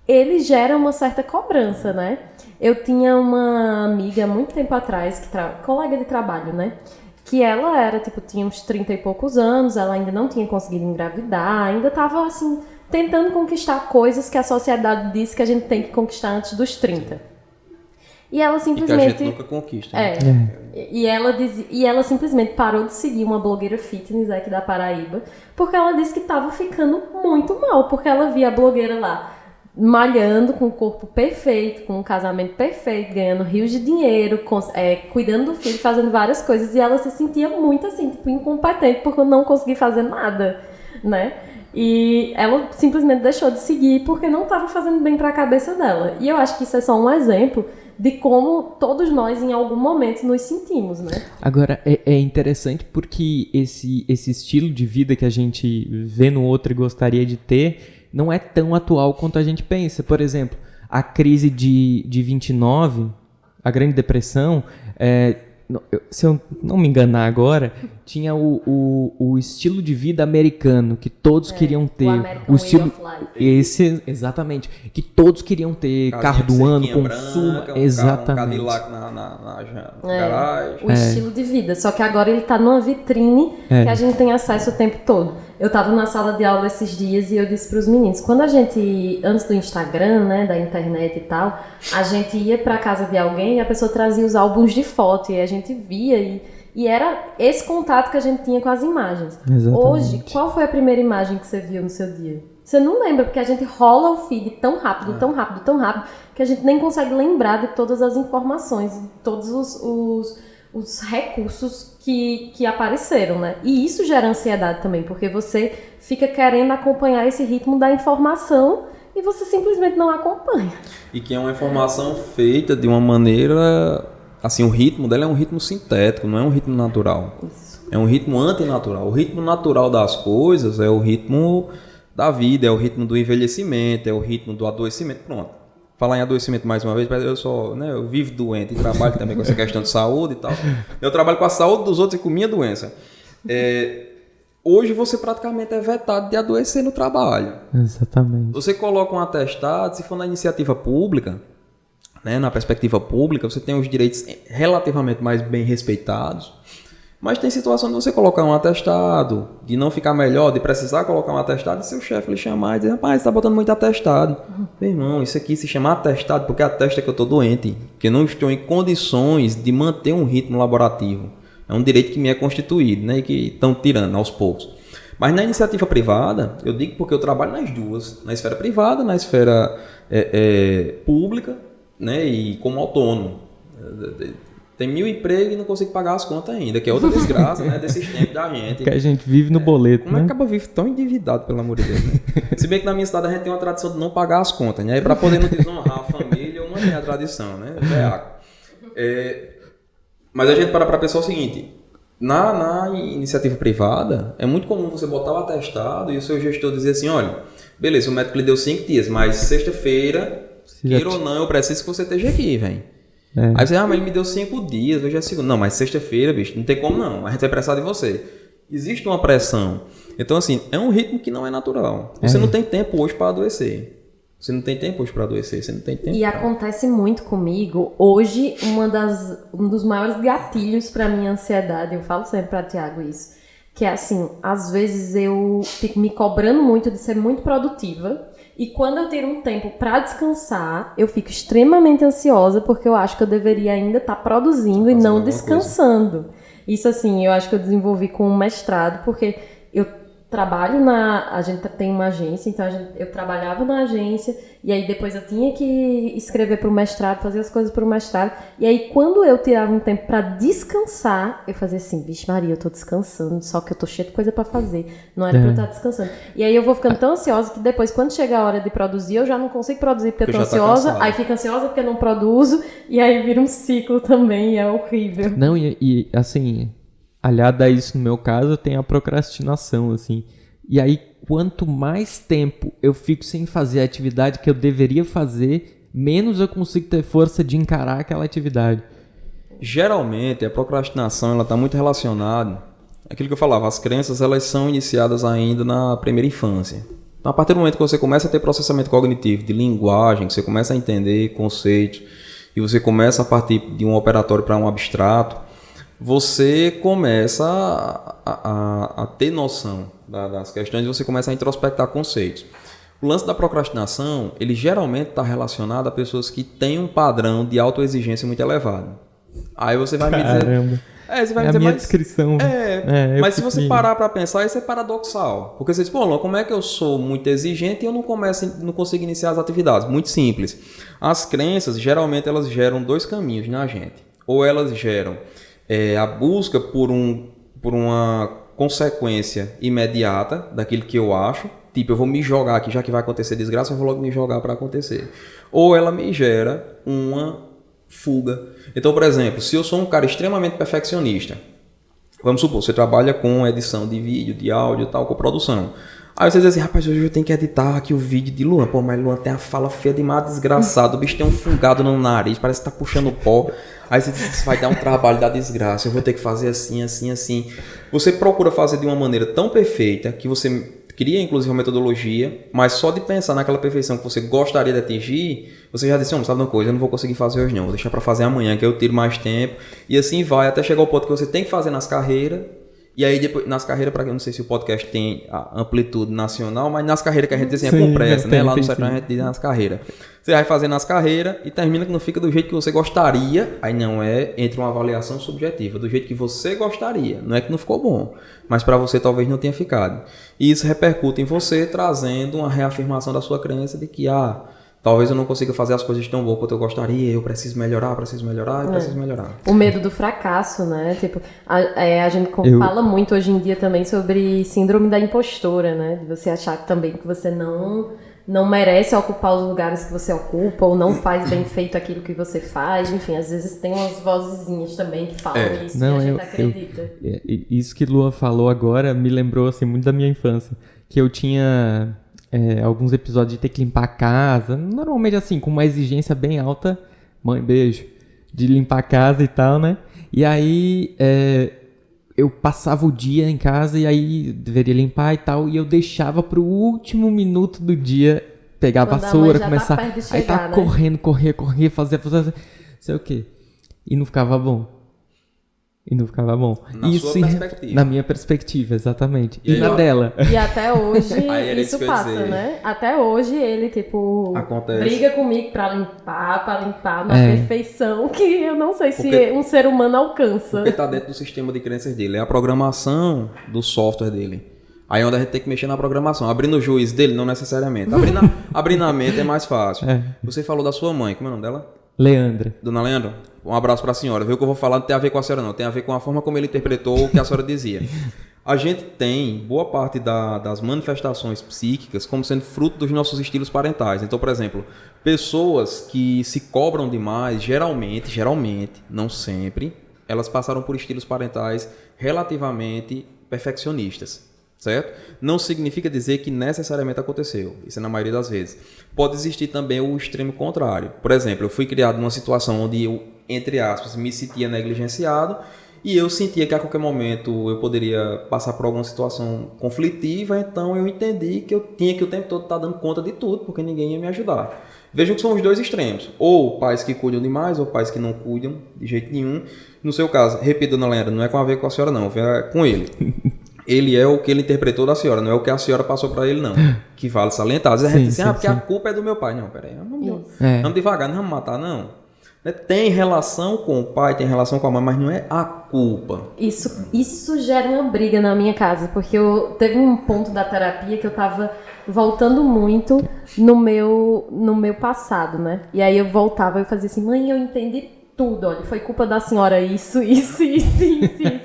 [SPEAKER 2] ele gera uma certa cobrança, né? Eu tinha uma amiga muito tempo atrás, colega de trabalho, né? Que ela era, tinha uns 30 e poucos anos, ela ainda não tinha conseguido engravidar, ainda estava, assim, tentando conquistar coisas que a sociedade disse que a gente tem que conquistar antes dos 30. E ela simplesmente...
[SPEAKER 3] E que a gente nunca conquista. Né?
[SPEAKER 2] E ela simplesmente parou de seguir uma blogueira fitness aqui da Paraíba, porque ela disse que estava ficando muito mal, porque ela via a blogueira lá malhando com o corpo perfeito, com um casamento perfeito, ganhando rios de dinheiro, cuidando do filho, fazendo várias coisas, e ela se sentia muito assim, incompetente, porque eu não consegui fazer nada, né? E ela simplesmente deixou de seguir porque não estava fazendo bem para a cabeça dela. E eu acho que isso é só um exemplo de como todos nós em algum momento nos sentimos, né?
[SPEAKER 1] Agora, é interessante porque esse estilo de vida que a gente vê no outro e gostaria de ter não é tão atual quanto a gente pensa. Por exemplo, a crise de 29, a Grande Depressão, se eu não me enganar agora, tinha o estilo de vida americano que todos queriam ter. O estilo esse exatamente, que todos queriam ter, carro do ano, consumo, exatamente.
[SPEAKER 3] Um Cadillac na garagem.
[SPEAKER 2] O estilo de vida, só que agora ele tá numa vitrine que a gente tem acesso o tempo todo. Eu tava na sala de aula esses dias e eu disse pros meninos, quando a gente, antes do Instagram, né, da internet e tal, a gente ia pra casa de alguém e a pessoa trazia os álbuns de foto e a gente via e era esse contato que a gente tinha com as imagens.
[SPEAKER 1] Exatamente.
[SPEAKER 2] Hoje, qual foi a primeira imagem que você viu no seu dia? Você não lembra, porque a gente rola o feed tão rápido, tão rápido, tão rápido, que a gente nem consegue lembrar de todas as informações, de todos os recursos que apareceram, né? E isso gera ansiedade também, porque você fica querendo acompanhar esse ritmo da informação e você simplesmente não acompanha.
[SPEAKER 3] E que é uma informação feita de uma maneira, assim, o ritmo dela é um ritmo sintético, não é um ritmo natural.
[SPEAKER 2] Isso.
[SPEAKER 3] É um ritmo antinatural. O ritmo natural das coisas é o ritmo da vida, é o ritmo do envelhecimento, é o ritmo do adoecimento, pronto. Falar em adoecimento mais uma vez, eu vivo doente e trabalho também com essa questão de saúde e tal. Eu trabalho com a saúde dos outros e com minha doença. Hoje você praticamente é vetado de adoecer no trabalho.
[SPEAKER 1] Exatamente.
[SPEAKER 3] Você coloca um atestado, se for na iniciativa pública, né, na perspectiva pública, você tem os direitos relativamente mais bem respeitados, mas tem situação de você colocar um atestado, de não ficar melhor, de precisar colocar um atestado e seu chefe lhe chamar e dizer, rapaz, você está botando muito atestado. Meu irmão, isso aqui se chama atestado porque atesta que eu estou doente, que eu não estou em condições de manter um ritmo laborativo. É um direito que me é constituído, né, e que estão tirando aos poucos. Mas na iniciativa privada, eu digo porque eu trabalho nas duas, na esfera privada, na esfera pública, né, e como autônomo. Tem 1000 empregos e não consigo pagar as contas ainda, que é outra desgraça, né, desses tempos da gente.
[SPEAKER 1] Que a gente vive no boleto,
[SPEAKER 3] como
[SPEAKER 1] né?
[SPEAKER 3] Como é que acaba vive tão endividado, pelo amor de Deus, né? Se bem que na minha cidade a gente tem uma tradição de não pagar as contas, né? E para poder não desonrar a família, eu mantenho a tradição, né? Mas a gente para pensar o seguinte, na iniciativa privada, é muito comum você botar o atestado e o seu gestor dizer assim, olha, beleza, o médico lhe deu 5 dias, mas sexta-feira, queira ou não, eu preciso que você esteja aqui, velho. Aí você, mas ele me deu 5 dias, hoje é segunda. Não, mas sexta-feira, bicho, não tem como não, a gente vai precisar de você. Existe uma pressão. Então, assim, é um ritmo que não é natural. Você não tem tempo hoje para adoecer. Você não tem tempo
[SPEAKER 2] E acontece muito comigo. Hoje, um dos maiores gatilhos para minha ansiedade, eu falo sempre para Tiago isso, que é assim, às vezes eu fico me cobrando muito de ser muito produtiva e quando eu tiro um tempo para descansar, eu fico extremamente ansiosa porque eu acho que eu deveria ainda estar produzindo e não descansando. Isso assim, eu acho que eu desenvolvi com um mestrado porque eu trabalho a gente tem uma agência, então eu trabalhava na agência e aí depois eu tinha que escrever para o mestrado, fazer as coisas para o mestrado e aí quando eu tirava um tempo para descansar, eu fazia assim, vixe Maria, eu tô descansando, só que eu tô cheia de coisa para fazer, não era para eu estar descansando. E aí eu vou ficando tão ansiosa que depois quando chega a hora de produzir, eu já não consigo produzir porque eu tô ansiosa, aí fico ansiosa porque eu não produzo e aí vira um ciclo também e é horrível.
[SPEAKER 1] Não, e assim, aliado a isso no meu caso, tem a procrastinação, assim. E aí, quanto mais tempo eu fico sem fazer a atividade que eu deveria fazer, menos eu consigo ter força de encarar aquela atividade.
[SPEAKER 3] Geralmente, a procrastinação está muito relacionada àquilo que eu falava, as crenças elas são iniciadas ainda na primeira infância. Então, a partir do momento que você começa a ter processamento cognitivo, de linguagem, que você começa a entender conceitos, e você começa a partir de um operatório para um abstrato, você começa a ter noção das questões e você começa a introspectar conceitos. O lance da procrastinação, ele geralmente está relacionado a pessoas que têm um padrão de autoexigência muito elevado. Aí você vai me dizer... Você vai
[SPEAKER 1] é
[SPEAKER 3] dizer,
[SPEAKER 1] a minha descrição.
[SPEAKER 3] Mas se você parar para pensar, isso é paradoxal. Porque você diz, pô, como é que eu sou muito exigente e eu não consigo iniciar as atividades? Muito simples. As crenças, geralmente, elas geram 2 caminhos na gente. Ou elas geram a busca por uma consequência imediata daquilo que eu acho, tipo, eu vou me jogar aqui, já que vai acontecer desgraça, eu vou logo me jogar para acontecer. Ou ela me gera uma fuga. Então, por exemplo, se eu sou um cara extremamente perfeccionista, vamos supor, você trabalha com edição de vídeo, de áudio e tal, com produção. Aí você diz assim, rapaz, hoje eu tenho que editar aqui o vídeo de Luan. Pô, mas Luan tem a fala feia demais, desgraçado. O bicho tem um fungado no nariz, parece que tá puxando pó. Aí você diz, isso vai dar um trabalho da desgraça, eu vou ter que fazer assim, assim, assim. Você procura fazer de uma maneira tão perfeita que você cria, inclusive, uma metodologia, mas só de pensar naquela perfeição que você gostaria de atingir, você já disse, sabe uma coisa, eu não vou conseguir fazer hoje não, vou deixar para fazer amanhã, que eu tiro mais tempo. E assim vai, até chegar ao ponto que você tem que fazer nas carreiras. E aí, depois, nas carreiras, para quem não sei se o podcast tem a amplitude nacional, mas nas carreiras que a gente diz assim, é com pressa, né? Lá no sertão a gente diz nas carreiras. Você vai fazer nas carreiras e termina que não fica do jeito que você gostaria, aí não é entre uma avaliação subjetiva, do jeito que você gostaria. Não é que não ficou bom, mas para você talvez não tenha ficado. E isso repercute em você, trazendo uma reafirmação da sua crença de que, talvez eu não consiga fazer as coisas tão boas quanto eu gostaria, eu preciso melhorar.
[SPEAKER 2] O medo do fracasso, né? Tipo, a gente fala muito hoje em dia também sobre síndrome da impostora, né? De você achar também que você não não merece ocupar os lugares que você ocupa, ou não faz bem feito aquilo que você faz. Enfim, às vezes tem umas vozezinhas também que falam isso
[SPEAKER 1] Não,
[SPEAKER 2] e a gente acredita.
[SPEAKER 1] Isso que Lua falou agora me lembrou assim, muito da minha infância. Que eu tinha alguns episódios de ter que limpar a casa. Normalmente assim, com uma exigência bem alta. Mãe, beijo. De limpar a casa e tal, né? E aí eu passava o dia em casa e aí deveria limpar e tal. E eu deixava pro último minuto do dia pegar a vassoura, começar.
[SPEAKER 2] Tá perto de chegar,
[SPEAKER 1] aí tá
[SPEAKER 2] né?
[SPEAKER 1] correr, fazer, sei o quê. E não ficava bom.
[SPEAKER 3] Na sua perspectiva.
[SPEAKER 1] Na minha perspectiva, exatamente. E
[SPEAKER 3] aí,
[SPEAKER 1] na dela.
[SPEAKER 2] E até hoje
[SPEAKER 3] Aí era
[SPEAKER 2] isso
[SPEAKER 3] isso que eu ia
[SPEAKER 2] passa,
[SPEAKER 3] dizer.
[SPEAKER 2] né? Até hoje ele, tipo,
[SPEAKER 3] Acontece.
[SPEAKER 2] briga comigo pra limpar na perfeição que eu não sei se
[SPEAKER 3] Porque-
[SPEAKER 2] um ser humano alcança.
[SPEAKER 3] Porque tá dentro do sistema de crenças dele. É a programação do software dele. Aí é onde a gente tem que mexer na programação. Abrindo o juiz dele, não necessariamente. Abrindo a mente é mais fácil. Você falou da sua mãe. Como é o nome dela?
[SPEAKER 1] Leandra.
[SPEAKER 3] Dona Leandro, um abraço pra senhora. Viu o que eu vou falar não tem a ver com a senhora não. Tem a ver com a forma como ele interpretou o que a senhora dizia. A gente tem boa parte das manifestações psíquicas como sendo fruto dos nossos estilos parentais. Então, por exemplo, pessoas que se cobram demais, geralmente, não sempre, elas passaram por estilos parentais relativamente perfeccionistas. Certo? Não significa dizer que necessariamente aconteceu. Isso é na maioria das vezes. Pode existir também o extremo contrário. Por exemplo, eu fui criado numa situação onde eu, entre aspas, me sentia negligenciado e eu sentia que a qualquer momento eu poderia passar por alguma situação conflitiva, então eu entendi que eu tinha que o tempo todo estar dando conta de tudo, porque ninguém ia me ajudar. Vejam que são os dois extremos. Ou pais que cuidam demais, ou pais que não cuidam de jeito nenhum. No seu caso, repito, dona Leandra, não é com a ver com a senhora não, é com ele. Ele é o que ele interpretou da senhora, não é o que a senhora passou pra ele, não. Que vale salientar. Às vezes a gente diz assim, porque a culpa é do meu pai. Não, peraí, vamos devagar, não vamos matar, não. Tem relação com o pai, tem relação com a mãe, mas não é a culpa.
[SPEAKER 2] Isso gera uma briga na minha casa, porque teve um ponto da terapia que eu tava voltando muito no meu passado, né? E aí eu voltava e fazia assim, mãe, eu entendi tudo, olha, foi culpa da senhora isso.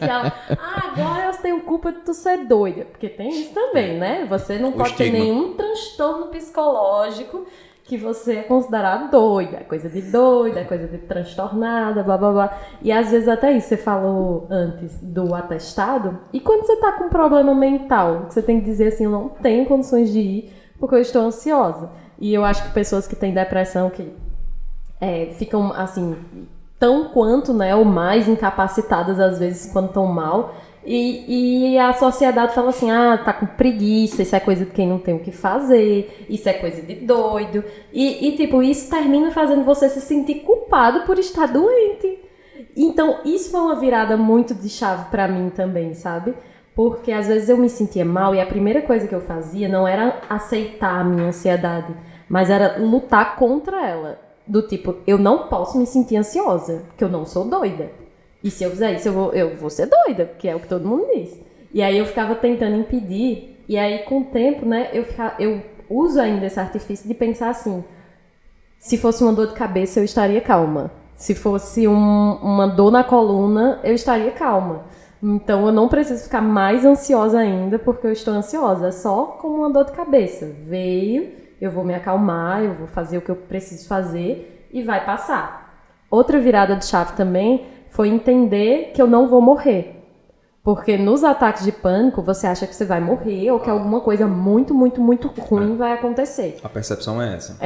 [SPEAKER 2] Ela, agora eu tenho culpa de tu ser doida. Porque tem isso também, né? Você não pode ter nenhum transtorno psicológico que você é considerado doida. É coisa de doida, é coisa de transtornada, blá blá blá. E às vezes até isso, você falou antes do atestado. E quando você tá com um problema mental, você tem que dizer assim, eu não tenho condições de ir porque eu estou ansiosa. E eu acho que pessoas que têm depressão, que ficam assim, tão quanto, né, ou mais incapacitadas às vezes quando estão mal. E a sociedade fala assim, tá com preguiça, isso é coisa de quem não tem o que fazer, isso é coisa de doido. E tipo, isso termina fazendo você se sentir culpado por estar doente. Então, isso foi uma virada muito de chave pra mim também, sabe? Porque às vezes eu me sentia mal e a primeira coisa que eu fazia não era aceitar a minha ansiedade, mas era lutar contra ela. Do tipo, eu não posso me sentir ansiosa, porque eu não sou doida. E se eu fizer isso, eu vou ser doida, porque é o que todo mundo diz. E aí eu ficava tentando impedir, e aí com o tempo, né, eu uso ainda esse artifício de pensar assim, se fosse uma dor de cabeça, eu estaria calma. Se fosse uma dor na coluna, eu estaria calma. Então eu não preciso ficar mais ansiosa ainda, porque eu estou ansiosa, é só com uma dor de cabeça. Veio, eu vou me acalmar, eu vou fazer o que eu preciso fazer e vai passar. Outra virada de chave também foi entender que eu não vou morrer. Porque nos ataques de pânico, você acha que você vai morrer ou que alguma coisa muito, muito, muito ruim vai acontecer.
[SPEAKER 3] A percepção é essa.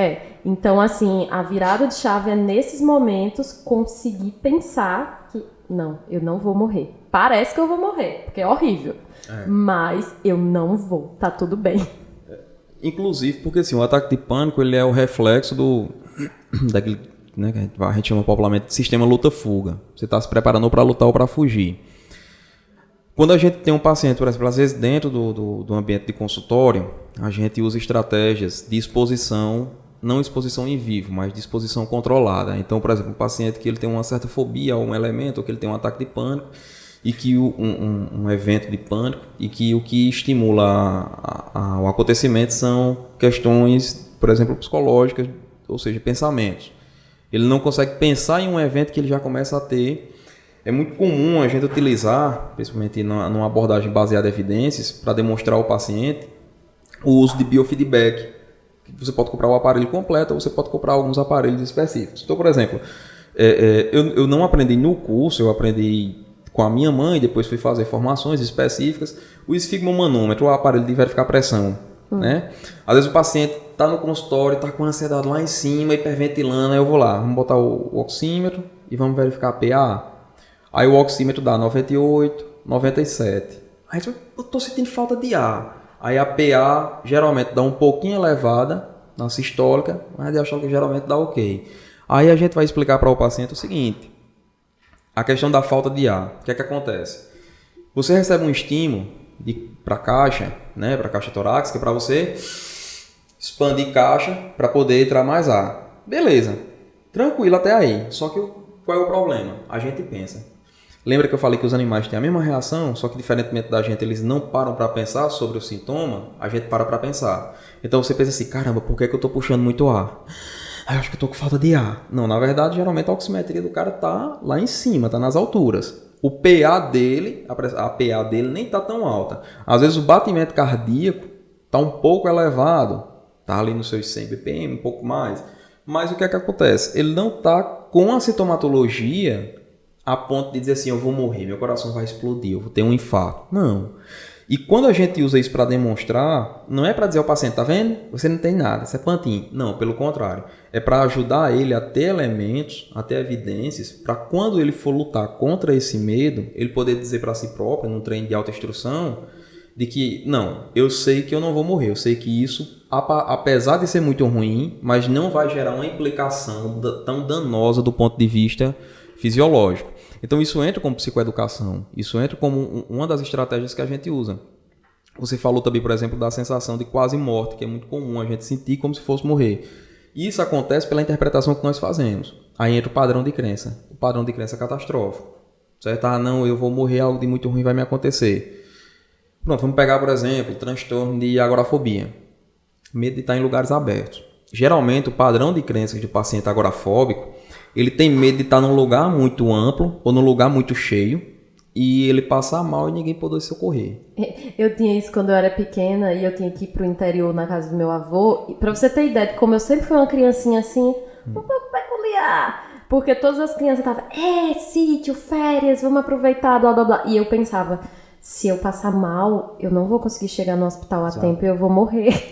[SPEAKER 2] Então, assim, a virada de chave é nesses momentos conseguir pensar que, não, eu não vou morrer. Parece que eu vou morrer, porque é horrível. Mas eu não vou, tá tudo bem.
[SPEAKER 3] Inclusive, porque assim, o ataque de pânico ele é o reflexo daquele, né, que a gente chama popularmente de sistema luta-fuga. Você está se preparando para lutar ou para fugir. Quando a gente tem um paciente, por exemplo, às vezes dentro do ambiente de consultório, a gente usa estratégias de exposição, não exposição em vivo, mas de exposição controlada. Então, por exemplo, um paciente que ele tem uma certa fobia a um elemento, ou que ele tem um ataque de pânico, e que um evento de pânico, e que o que estimula o acontecimento são questões, por exemplo, psicológicas, ou seja, pensamentos. Ele não consegue pensar em um evento que ele já começa a ter. É muito comum a gente utilizar, principalmente numa abordagem baseada em evidências, para demonstrar ao paciente o uso de biofeedback. Você pode comprar o aparelho completo ou você pode comprar alguns aparelhos específicos. Então, por exemplo, eu não aprendi no curso, eu aprendi com a minha mãe, depois fui fazer formações específicas. O esfigmomanômetro, o aparelho de verificar a pressão. Né? Às vezes o paciente está no consultório, está com ansiedade lá em cima, hiperventilando, aí eu vou lá, vamos botar o oxímetro e vamos verificar a PA. Aí o oxímetro dá 98, 97. Aí eu estou sentindo falta de ar. Aí a PA geralmente dá um pouquinho elevada na sistólica, mas a diastólica geralmente dá ok. Aí a gente vai explicar para o paciente o seguinte, a questão da falta de ar. O que é que acontece? Você recebe um estímulo para a caixa, né, para a caixa torácica, para você expandir caixa para poder entrar mais ar. Beleza, tranquilo até aí. Só que qual é o problema? A gente pensa. Lembra que eu falei que os animais têm a mesma reação, só que diferentemente da gente, eles não param para pensar sobre o sintoma, a gente para pensar. Então você pensa assim, caramba, por que eu estou puxando muito ar? Eu acho que eu estou com falta de ar. Não, na verdade, geralmente a oximetria do cara tá lá em cima, tá nas alturas. O PA dele, a PA dele nem está tão alta. Às vezes o batimento cardíaco está um pouco elevado, está ali nos seus 100 BPM, um pouco mais. Mas o que é que acontece? Ele não está com a sintomatologia a ponto de dizer assim, eu vou morrer, meu coração vai explodir, eu vou ter um infarto. Não. E quando a gente usa isso para demonstrar, não é para dizer ao paciente, tá vendo? Você não tem nada, isso é pantinho. Não, pelo contrário. É para ajudar ele a ter elementos, a ter evidências, para quando ele for lutar contra esse medo, ele poder dizer para si próprio, num treino de autoinstrução, de que, não, eu sei que eu não vou morrer, eu sei que isso, apesar de ser muito ruim, mas não vai gerar uma implicação tão danosa do ponto de vista fisiológico. Então isso entra como psicoeducação, isso entra como uma das estratégias que a gente usa. Você falou também, por exemplo, da sensação de quase morte, que é muito comum a gente sentir como se fosse morrer. Isso acontece pela interpretação que nós fazemos. Aí entra o padrão de crença, o padrão de crença catastrófico. Certo? Ah, não, eu vou morrer, algo de muito ruim vai me acontecer. Pronto, vamos pegar, por exemplo, o transtorno de agorafobia. Medo de estar em lugares abertos. Geralmente, o padrão de crenças do paciente agorafóbico, ele tem medo de estar num lugar muito amplo ou num lugar muito cheio e ele passar mal e ninguém poder socorrer.
[SPEAKER 2] Eu tinha isso quando eu era pequena e eu tinha que ir pro interior na casa do meu avô. E pra você ter ideia de como eu sempre fui uma criancinha assim, um pouco peculiar. Porque todas as crianças estavam, sítio, férias, vamos aproveitar, blá blá blá. E eu pensava, se eu passar mal, eu não vou conseguir chegar no hospital a tempo e eu vou morrer.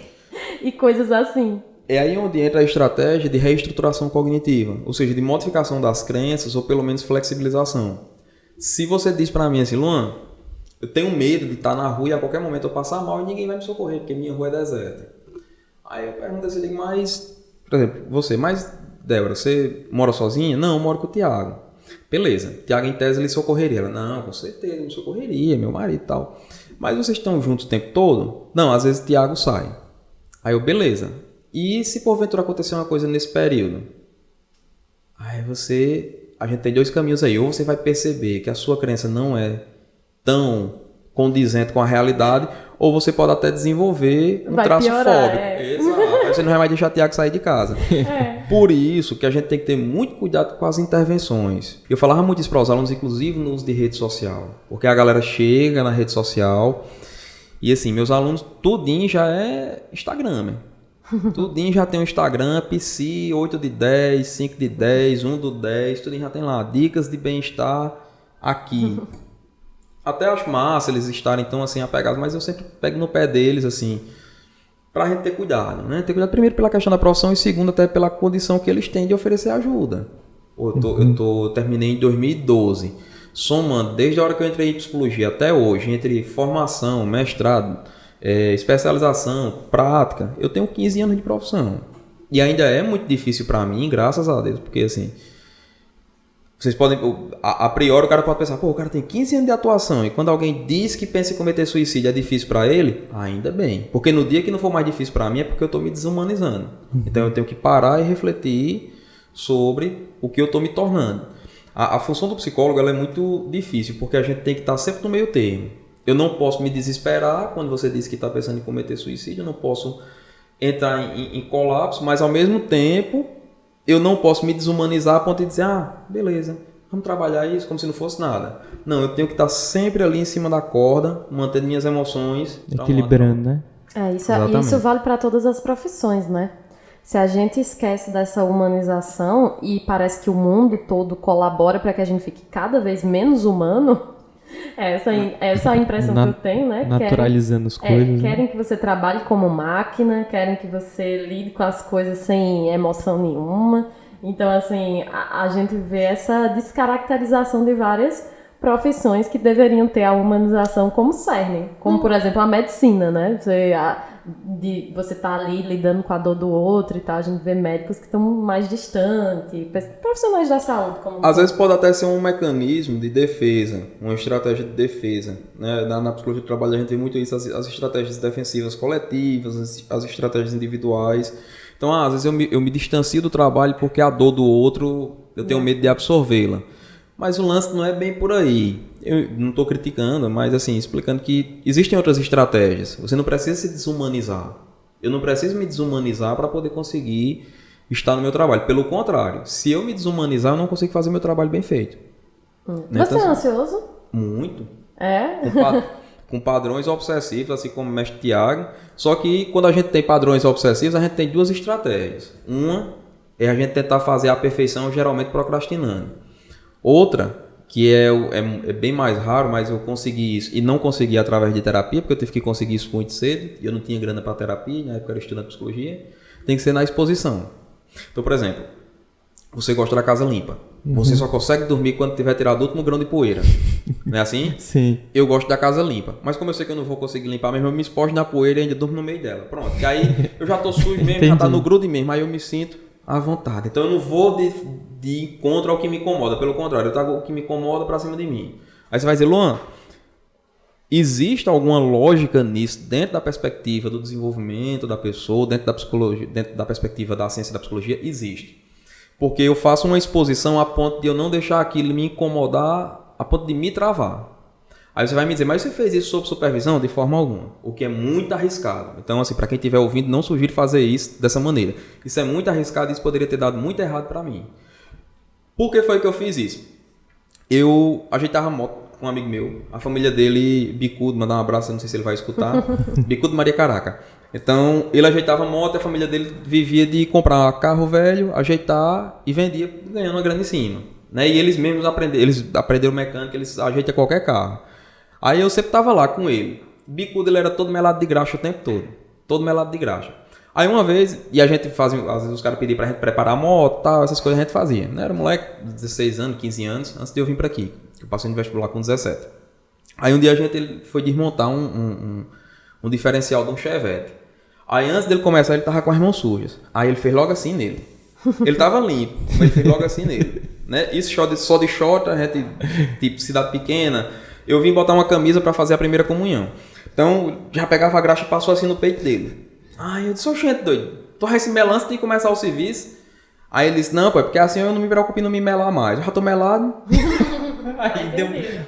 [SPEAKER 2] E coisas assim.
[SPEAKER 3] É aí onde entra a estratégia de reestruturação cognitiva, ou seja, de modificação das crenças ou pelo menos flexibilização. Se você diz para mim assim, Luan, eu tenho medo de estar na rua e a qualquer momento eu passar mal e ninguém vai me socorrer, porque minha rua é deserta. Aí eu pergunto assim, mas, por exemplo, Débora, você mora sozinha? Não, eu moro com o Tiago. Beleza, Tiago em tese ele socorreria. Ela, não, com certeza, ele me socorreria, meu marido e tal. Mas vocês estão juntos o tempo todo? Não, às vezes Tiago sai. Aí eu, beleza. E se porventura acontecer uma coisa nesse período? Aí a gente tem dois caminhos aí. Ou você vai perceber que a sua crença não é tão condizente com a realidade, ou você pode até desenvolver um traço fóbico. Exato. Aí você não vai mais deixar Tiago sair de casa. Por isso que a gente tem que ter muito cuidado com as intervenções. Eu falava muito isso para os alunos, inclusive no uso de rede social. Porque a galera chega na rede social e assim, meus alunos, tudinho já é Instagram, tudinho já tem um Instagram, PC, 8 de 10, 5 de 10, 1 do 10, tudinho já tem lá, dicas de bem-estar aqui. Até acho massa eles estarem tão assim apegados, mas eu sempre pego no pé deles, assim, pra gente ter cuidado, né? Ter cuidado primeiro pela questão da profissão e segundo até pela condição que eles têm de oferecer ajuda. Eu terminei em 2012, somando desde a hora que eu entrei em psicologia até hoje, entre formação, mestrado, especialização, prática, eu tenho 15 anos de profissão. E ainda é muito difícil para mim, graças a Deus, porque assim, vocês podem, a priori o cara pode pensar, o cara tem 15 anos de atuação e quando alguém diz que pensa em cometer suicídio é difícil para ele, ainda bem. Porque no dia que não for mais difícil para mim é porque eu estou me desumanizando. Então eu tenho que parar e refletir sobre o que eu estou me tornando. A função do psicólogo ela é muito difícil, porque a gente tem que estar sempre no meio termo. Eu não posso me desesperar quando você diz que está pensando em cometer suicídio, eu não posso entrar em colapso, mas ao mesmo tempo eu não posso me desumanizar a ponto de dizer, beleza, vamos trabalhar isso como se não fosse nada. Não, eu tenho que estar sempre ali em cima da corda, mantendo minhas emoções.
[SPEAKER 1] Equilibrando, né?
[SPEAKER 2] E isso vale para todas as profissões, né? Se a gente esquece dessa humanização e parece que o mundo todo colabora para que a gente fique cada vez menos humano, essa é a impressão que eu tenho, né?
[SPEAKER 1] Naturalizando as coisas.
[SPEAKER 2] Querem que você trabalhe como máquina, querem que você lide com as coisas sem emoção nenhuma. Então, assim, a gente vê essa descaracterização de várias profissões que deveriam ter a humanização como cerne. Como, por exemplo, a medicina, né? Você tá ali lidando com a dor do outro e tal. A gente vê médicos que estão mais distantes, profissionais da saúde.
[SPEAKER 3] Às vezes pode até ser um mecanismo de defesa, uma estratégia de defesa. Né? Na psicologia do trabalho a gente vê muito isso, as estratégias defensivas coletivas, as estratégias individuais. Então, às vezes eu me distancio do trabalho porque a dor do outro, eu tenho medo de absorvê-la. Mas o lance não é bem por aí. Eu não estou criticando, mas assim, explicando que existem outras estratégias. Você não precisa se desumanizar. Eu não preciso me desumanizar para poder conseguir estar no meu trabalho. Pelo contrário, se eu me desumanizar, eu não consigo fazer meu trabalho bem feito.
[SPEAKER 2] Né? Você é ansioso?
[SPEAKER 3] Muito.
[SPEAKER 2] É?
[SPEAKER 3] Com padrões obsessivos, assim como o mestre Tiago. Só que quando a gente tem padrões obsessivos, a gente tem duas estratégias. Uma é a gente tentar fazer a perfeição, geralmente procrastinando. Outra, que é bem mais raro, mas eu consegui isso e não consegui através de terapia, porque eu tive que conseguir isso muito cedo e eu não tinha grana para terapia, na época eu era estudante de psicologia, tem que ser na exposição. Então, por exemplo, você gosta da casa limpa. Você só consegue dormir quando tiver tirado o último grão de poeira. Não é assim?
[SPEAKER 1] Sim.
[SPEAKER 3] Eu gosto da casa limpa. Mas como eu sei que eu não vou conseguir limpar mesmo, eu me exposto na poeira e ainda durmo no meio dela. Pronto. E aí eu já tô sujo mesmo, já tá no grude mesmo. Aí eu me sinto à vontade. Então eu não vou de encontro ao que me incomoda. Pelo contrário, eu trago o que me incomoda pra cima de mim. Aí você vai dizer, Luan, existe alguma lógica nisso dentro da perspectiva do desenvolvimento da pessoa, dentro da psicologia, dentro da perspectiva da ciência da psicologia? Existe. Porque eu faço uma exposição a ponto de eu não deixar aquilo me incomodar, a ponto de me travar. Aí você vai me dizer, mas você fez isso sob supervisão? De forma alguma. O que é muito arriscado. Então, assim, para quem estiver ouvindo, não sugiro fazer isso dessa maneira. Isso é muito arriscado e isso poderia ter dado muito errado para mim. Por que foi que eu fiz isso? Eu ajeitava a moto com um amigo meu, a família dele, Bicudo, mandar um abraço, não sei se ele vai escutar, Bicudo Maria Caraca. Então, ele ajeitava a moto e a família dele vivia de comprar carro velho, ajeitar e vendia ganhando uma grana em cima. Né? E eles mesmos aprenderam mecânica, eles ajeitam qualquer carro. Aí eu sempre estava lá com ele. Bicudo, ele era todo melado de graxa o tempo todo. Todo melado de graxa. Aí uma vez, e a gente fazia, às vezes os caras pediam pra gente preparar a moto, tal, essas coisas a gente fazia. Né? Era moleque, 16 anos, 15 anos, antes de eu vir pra aqui. Eu passei no vestibular com 17. Aí um dia ele foi desmontar um diferencial de um Chevette. Aí antes dele começar, ele tava com as mãos sujas. Aí ele fez logo assim nele. Ele tava limpo, mas ele fez logo assim nele. Né? Isso só de short, a gente, tipo, cidade pequena. Eu vim botar uma camisa para fazer a primeira comunhão. Então, já pegava a graxa e passou assim no peito dele. Aí eu disse, ô gente doido, tu vai se melar antes de começar o serviço? Aí ele disse, não, pô, porque assim eu não me preocupo em não me melar mais. Eu já tô melado.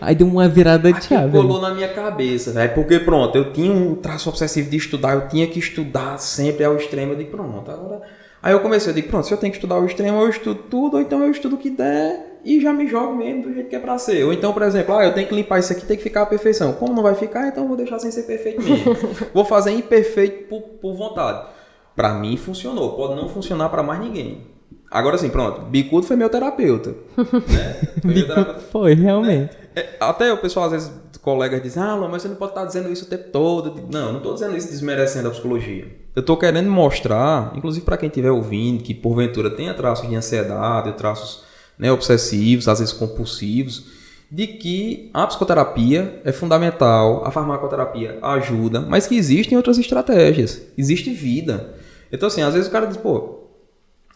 [SPEAKER 1] Aí deu uma virada de chave.
[SPEAKER 3] Colou na minha cabeça, velho. Porque pronto, eu tinha um traço obsessivo de estudar, eu tinha que estudar sempre ao extremo. Eu digo, pronto, agora... Aí eu comecei, eu digo, pronto, se eu tenho que estudar ao extremo, eu estudo tudo, ou então eu estudo o que der e já me jogo mesmo do jeito que é pra ser. Ou então, por exemplo, eu tenho que limpar isso aqui, tem que ficar a perfeição. Como não vai ficar, então eu vou deixar sem ser perfeito mesmo. Vou fazer imperfeito por vontade. Pra mim funcionou, pode não funcionar pra mais ninguém. Agora sim, pronto, Bicudo foi meu terapeuta. Né?
[SPEAKER 1] Foi, realmente.
[SPEAKER 3] Né? Até o pessoal, às vezes, colegas dizem, mas você não pode estar dizendo isso o tempo todo. Não estou dizendo isso desmerecendo a psicologia. Eu estou querendo mostrar, inclusive para quem estiver ouvindo, que porventura tenha traços de ansiedade, traços, né, obsessivos, às vezes compulsivos, de que a psicoterapia é fundamental, a farmacoterapia ajuda, mas que existem outras estratégias, existe vida. Então, assim, às vezes o cara diz,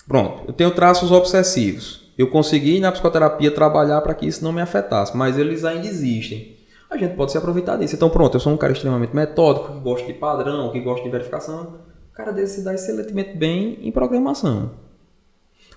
[SPEAKER 3] pronto, eu tenho traços obsessivos, eu consegui na psicoterapia trabalhar para que isso não me afetasse, mas eles ainda existem. A gente pode se aproveitar disso. Então, pronto, eu sou um cara extremamente metódico, que gosta de padrão, que gosta de verificação. O cara desse se dá excelentemente bem em programação.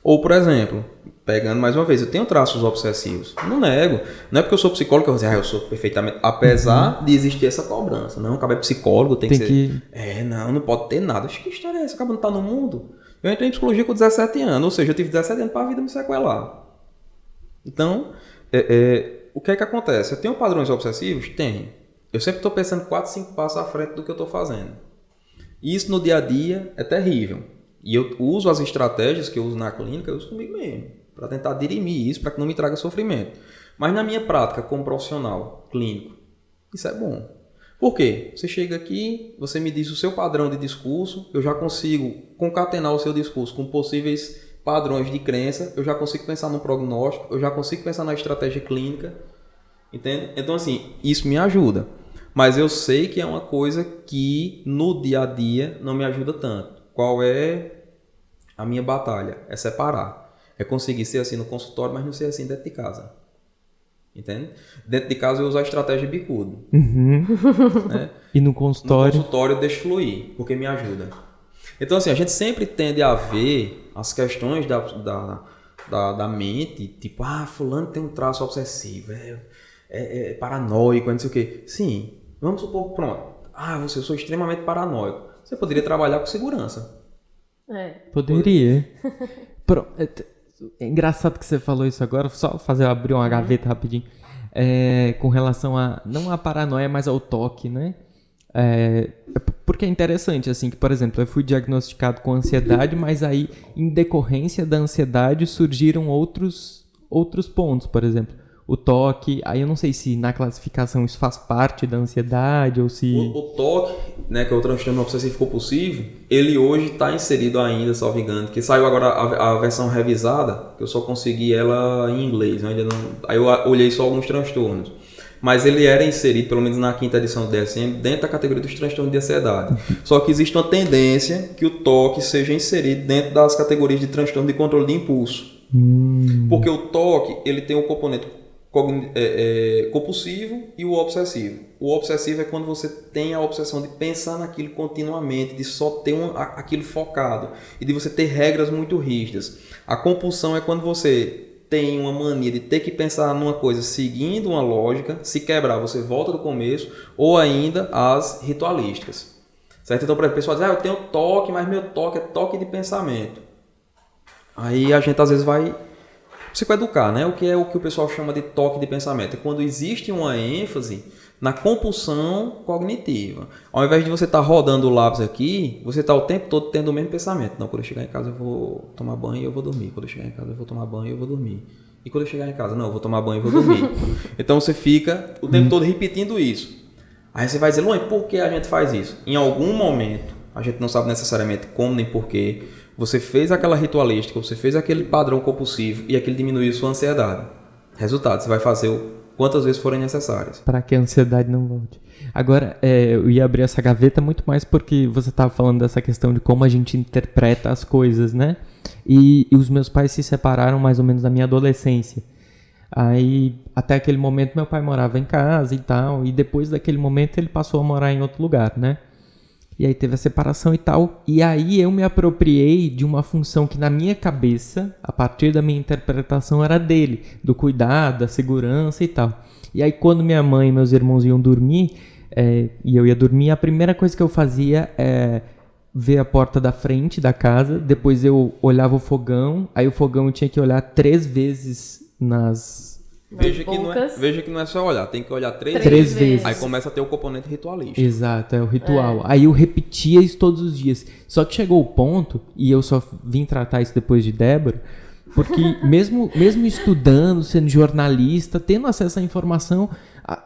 [SPEAKER 3] Ou, por exemplo, pegando mais uma vez, eu tenho traços obsessivos. Não nego. Não é porque eu sou psicólogo que eu vou dizer, eu sou perfeitamente... Apesar de existir essa cobrança. Não, acaba é psicólogo, tem que ser... não pode ter nada. Acho que história é essa? Acaba não tá no mundo. Eu entrei em psicologia com 17 anos. Ou seja, eu tive 17 anos para a vida me sequelar. Então, o que é que acontece? Eu tenho padrões obsessivos? Tenho. Eu sempre estou pensando 4, 5 passos à frente do que eu estou fazendo. Isso no dia a dia é terrível. E eu uso as estratégias que eu uso na clínica, eu uso comigo mesmo, para tentar dirimir isso, para que não me traga sofrimento. Mas na minha prática como profissional clínico, isso é bom. Por quê? Você chega aqui, você me diz o seu padrão de discurso, eu já consigo concatenar o seu discurso com possíveis padrões de crença, eu já consigo pensar no prognóstico, eu já consigo pensar na estratégia clínica, entende? Então, assim, isso me ajuda. Mas eu sei que é uma coisa que no dia a dia não me ajuda tanto. Qual é a minha batalha? É separar. É conseguir ser assim no consultório, mas não ser assim dentro de casa. Entende? Dentro de casa eu uso a estratégia bicudo. Né?
[SPEAKER 1] E no consultório?
[SPEAKER 3] No consultório eu deixo fluir, porque me ajuda. Então, assim, a gente sempre tende a ver as questões da mente, tipo, fulano tem um traço obsessivo, é paranoico, não sei o quê. Sim, vamos supor, pronto. Eu sou extremamente paranoico. Você poderia trabalhar com segurança.
[SPEAKER 1] Poderia. É engraçado que você falou isso agora, só abrir uma gaveta rapidinho. Com relação não à paranoia, mas ao toque, né? Porque é interessante, assim, que, por exemplo, eu fui diagnosticado com ansiedade, mas aí, em decorrência da ansiedade, surgiram outros pontos, por exemplo, o toque. Aí eu não sei se na classificação isso faz parte da ansiedade ou se...
[SPEAKER 3] O toque, né, que é o transtorno obsessivo compulsivo, ele hoje está inserido ainda, salvo engano, que saiu agora a versão revisada, que eu só consegui ela em inglês, né, aí eu olhei só alguns transtornos. Mas ele era inserido, pelo menos na 5ª edição do DSM, dentro da categoria dos transtornos de ansiedade. Só que existe uma tendência que o toque seja inserido dentro das categorias de transtorno de controle de impulso. Porque o toque, ele tem o componente compulsivo e o obsessivo. O obsessivo é quando você tem a obsessão de pensar naquilo continuamente, de só ter aquilo focado e de você ter regras muito rígidas. A compulsão é quando você tem uma mania de ter que pensar numa coisa seguindo uma lógica, se quebrar você volta do começo, ou ainda as ritualísticas. Certo? Então, por exemplo, o pessoal diz, eu tenho toque, mas meu toque é toque de pensamento. Aí a gente às vezes vai psicoeducar, né? O que é o que o pessoal chama de toque de pensamento? É quando existe uma ênfase na compulsão cognitiva. Ao invés de você estar rodando o lápis aqui, você está o tempo todo tendo o mesmo pensamento. Não, quando eu chegar em casa eu vou tomar banho e eu vou dormir. Quando eu chegar em casa eu vou tomar banho e eu vou dormir. E quando eu chegar em casa, não, eu vou tomar banho e vou dormir. Então você fica o tempo todo repetindo isso. Aí você vai dizer, Luan, por que a gente faz isso? Em algum momento, a gente não sabe necessariamente como nem porquê, você fez aquela ritualística, você fez aquele padrão compulsivo e aquilo diminuiu sua ansiedade. Resultado, você vai fazer quantas vezes forem necessárias.
[SPEAKER 1] Para que a ansiedade não volte. Agora, eu ia abrir essa gaveta muito mais porque você estava falando dessa questão de como a gente interpreta as coisas, né? E os meus pais se separaram mais ou menos na minha adolescência. Aí, até aquele momento, meu pai morava em casa e tal, e depois daquele momento ele passou a morar em outro lugar, né? E aí teve a separação e tal, e aí eu me apropriei de uma função que na minha cabeça, a partir da minha interpretação, era dele, do cuidado, da segurança e tal. E aí quando minha mãe e meus irmãos iam dormir, e eu ia dormir, a primeira coisa que eu fazia é ver a porta da frente da casa, depois eu olhava o fogão, aí o fogão eu tinha que olhar 3 vezes
[SPEAKER 3] Veja que não é só olhar, tem que olhar 3
[SPEAKER 1] vezes.
[SPEAKER 3] Aí começa a ter o componente ritualístico.
[SPEAKER 1] Exato, é o ritual. Aí eu repetia isso todos os dias. Só que chegou o ponto, e eu só vim tratar isso depois de Débora, porque mesmo estudando, sendo jornalista, tendo acesso à informação,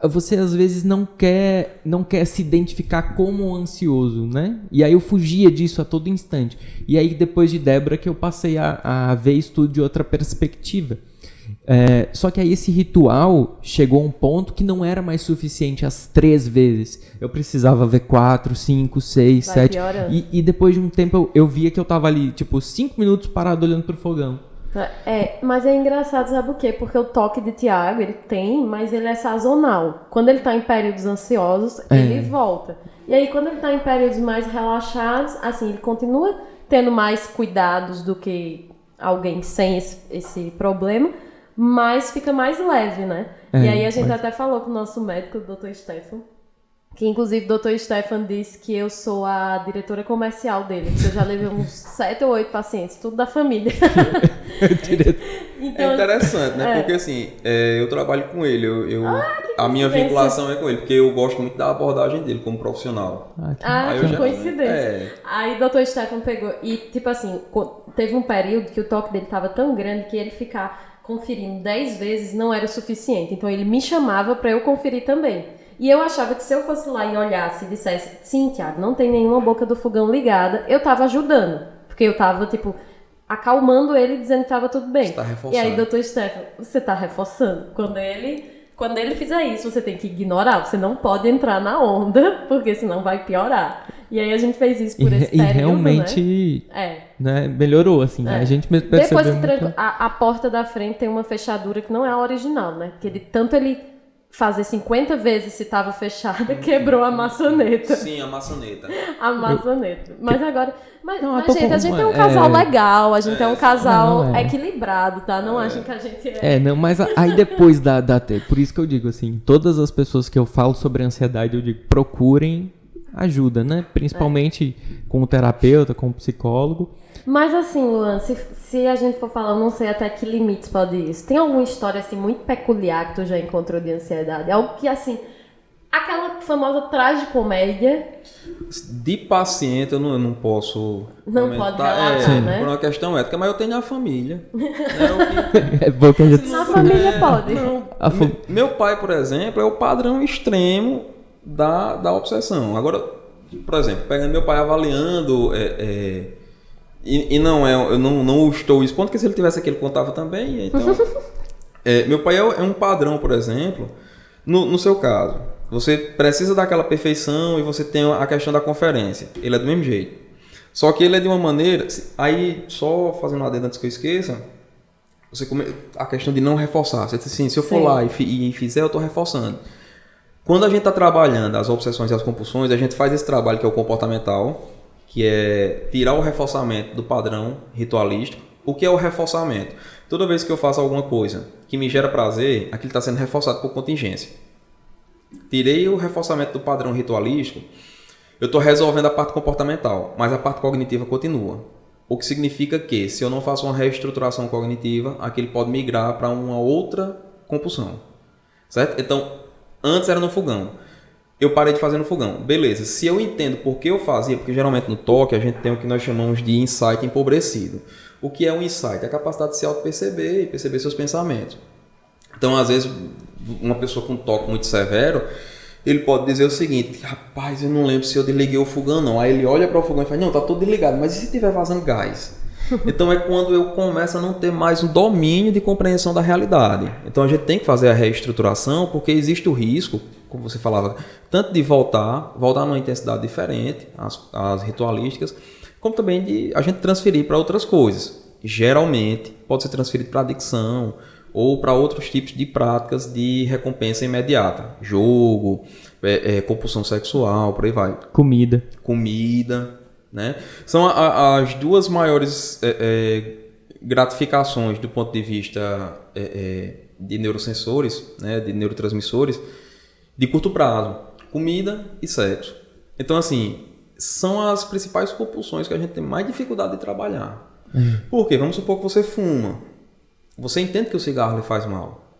[SPEAKER 1] você às vezes não quer se identificar como ansioso, né? E aí eu fugia disso a todo instante. E aí depois de Débora que eu passei a ver isso tudo de outra perspectiva. Só que aí esse ritual chegou a um ponto que não era mais suficiente as 3 vezes. Eu precisava ver 4, 5, 6, 7. E depois de um tempo eu via que eu tava ali, tipo, 5 minutos parado olhando pro fogão.
[SPEAKER 2] Mas é engraçado, sabe o quê? Porque o toque de Tiago, ele tem, mas ele é sazonal. Quando ele tá em períodos ansiosos, ele volta. E aí, quando ele tá em períodos mais relaxados, assim, ele continua tendo mais cuidados do que alguém sem esse problema, mas fica mais leve, né? E aí a gente até falou pro nosso médico, o Dr. Stefan, Que inclusive o Dr. Stefan disse que eu sou a diretora comercial dele, que eu já levei uns 7 ou 8 pacientes, tudo da família.
[SPEAKER 3] Então, é interessante, né? Porque assim, eu trabalho com ele, a minha vinculação é com ele, porque eu gosto muito da abordagem dele como profissional.
[SPEAKER 2] Que coincidência. Aí o Dr. Stefan pegou, e tipo assim, teve um período que o toque dele tava tão grande que ele ficar conferindo 10 vezes não era o suficiente, então ele me chamava pra eu conferir também. E eu achava que se eu fosse lá e olhasse e dissesse, sim, Thiago, não tem nenhuma boca do fogão ligada, eu tava ajudando. Porque eu tava, tipo, acalmando ele, dizendo que tava tudo bem.
[SPEAKER 3] Você tá reforçando.
[SPEAKER 2] E aí, doutor Stefan, você tá reforçando. Quando ele fizer isso, você tem que ignorar. Você não pode entrar na onda, porque senão vai piorar. E aí a gente fez isso por esse período,
[SPEAKER 1] realmente, né, melhorou, assim. A gente percebeu.
[SPEAKER 2] Depois que a porta da frente tem uma fechadura que não é a original, né? Porque tanto ele fazer 50 vezes se estava fechada, quebrou a maçaneta.
[SPEAKER 3] Sim, a maçaneta.
[SPEAKER 2] A maçaneta. Mas agora... Mas, gente, a gente é um casal legal, a gente é um casal equilibrado, tá? Não achem que a gente é...
[SPEAKER 1] Não, mas aí depois por isso que eu digo, assim, todas as pessoas que eu falo sobre ansiedade, eu digo, procurem ajuda, né? Principalmente com o terapeuta, com o psicólogo.
[SPEAKER 2] Mas assim, Luan, se a gente for falar, eu não sei até que limites pode ir isso. Tem alguma história assim muito peculiar que tu já encontrou de ansiedade? Algo que assim, aquela famosa tragicomédia.
[SPEAKER 3] De paciente eu não posso
[SPEAKER 2] pode relatar, né?
[SPEAKER 3] Por uma questão ética, mas eu tenho a família.
[SPEAKER 1] É bom que a gente...
[SPEAKER 2] Na família pode.
[SPEAKER 3] Meu pai, por exemplo, é o padrão extremo da obsessão. Agora, por exemplo, pegando meu pai avaliando... E não eu não estou expondo, porque se ele tivesse aqui ele contava também. Então, meu pai é um padrão, por exemplo, no seu caso. Você precisa daquela perfeição e você tem a questão da conferência. Ele é do mesmo jeito. Só que ele é de uma maneira... Aí, só fazendo uma adenda antes que eu esqueça, a questão de não reforçar. Você diz assim, se eu for lá e fizer, eu estou reforçando. Quando a gente está trabalhando as obsessões e as compulsões, a gente faz esse trabalho que é o comportamental, que é tirar o reforçamento do padrão ritualístico. O que é o reforçamento? Toda vez que eu faço alguma coisa que me gera prazer, aquilo está sendo reforçado por contingência. Tirei o reforçamento do padrão ritualístico, eu estou resolvendo a parte comportamental, mas a parte cognitiva continua. O que significa que, se eu não faço uma reestruturação cognitiva, aquilo pode migrar para uma outra compulsão. Certo? Então, antes era no fogão. Eu parei de fazer no fogão. Beleza. Se eu entendo por que eu fazia, porque geralmente no toque a gente tem o que nós chamamos de insight empobrecido. O que é um insight? É a capacidade de se auto-perceber e perceber seus pensamentos. Então, às vezes, uma pessoa com um toque muito severo, ele pode dizer o seguinte: rapaz, eu não lembro se eu desliguei o fogão não. Aí ele olha para o fogão e fala: não, tá todo desligado, mas e se estiver vazando gás? Então é quando eu começo a não ter mais um domínio de compreensão da realidade. Então a gente tem que fazer a reestruturação, porque existe o risco, como você falava, tanto de voltar numa intensidade diferente, as ritualísticas, como também de a gente transferir para outras coisas. Geralmente pode ser transferido para adicção ou para outros tipos de práticas de recompensa imediata. Jogo, compulsão sexual, por aí vai. Comida. Né? São as duas maiores gratificações do ponto de vista de neurosensores, né? De neurotransmissores, de curto prazo: comida e sexo. Então, assim, são as principais compulsões que a gente tem mais dificuldade de trabalhar. Por quê? Vamos supor que você fuma. Você entende que o cigarro lhe faz mal.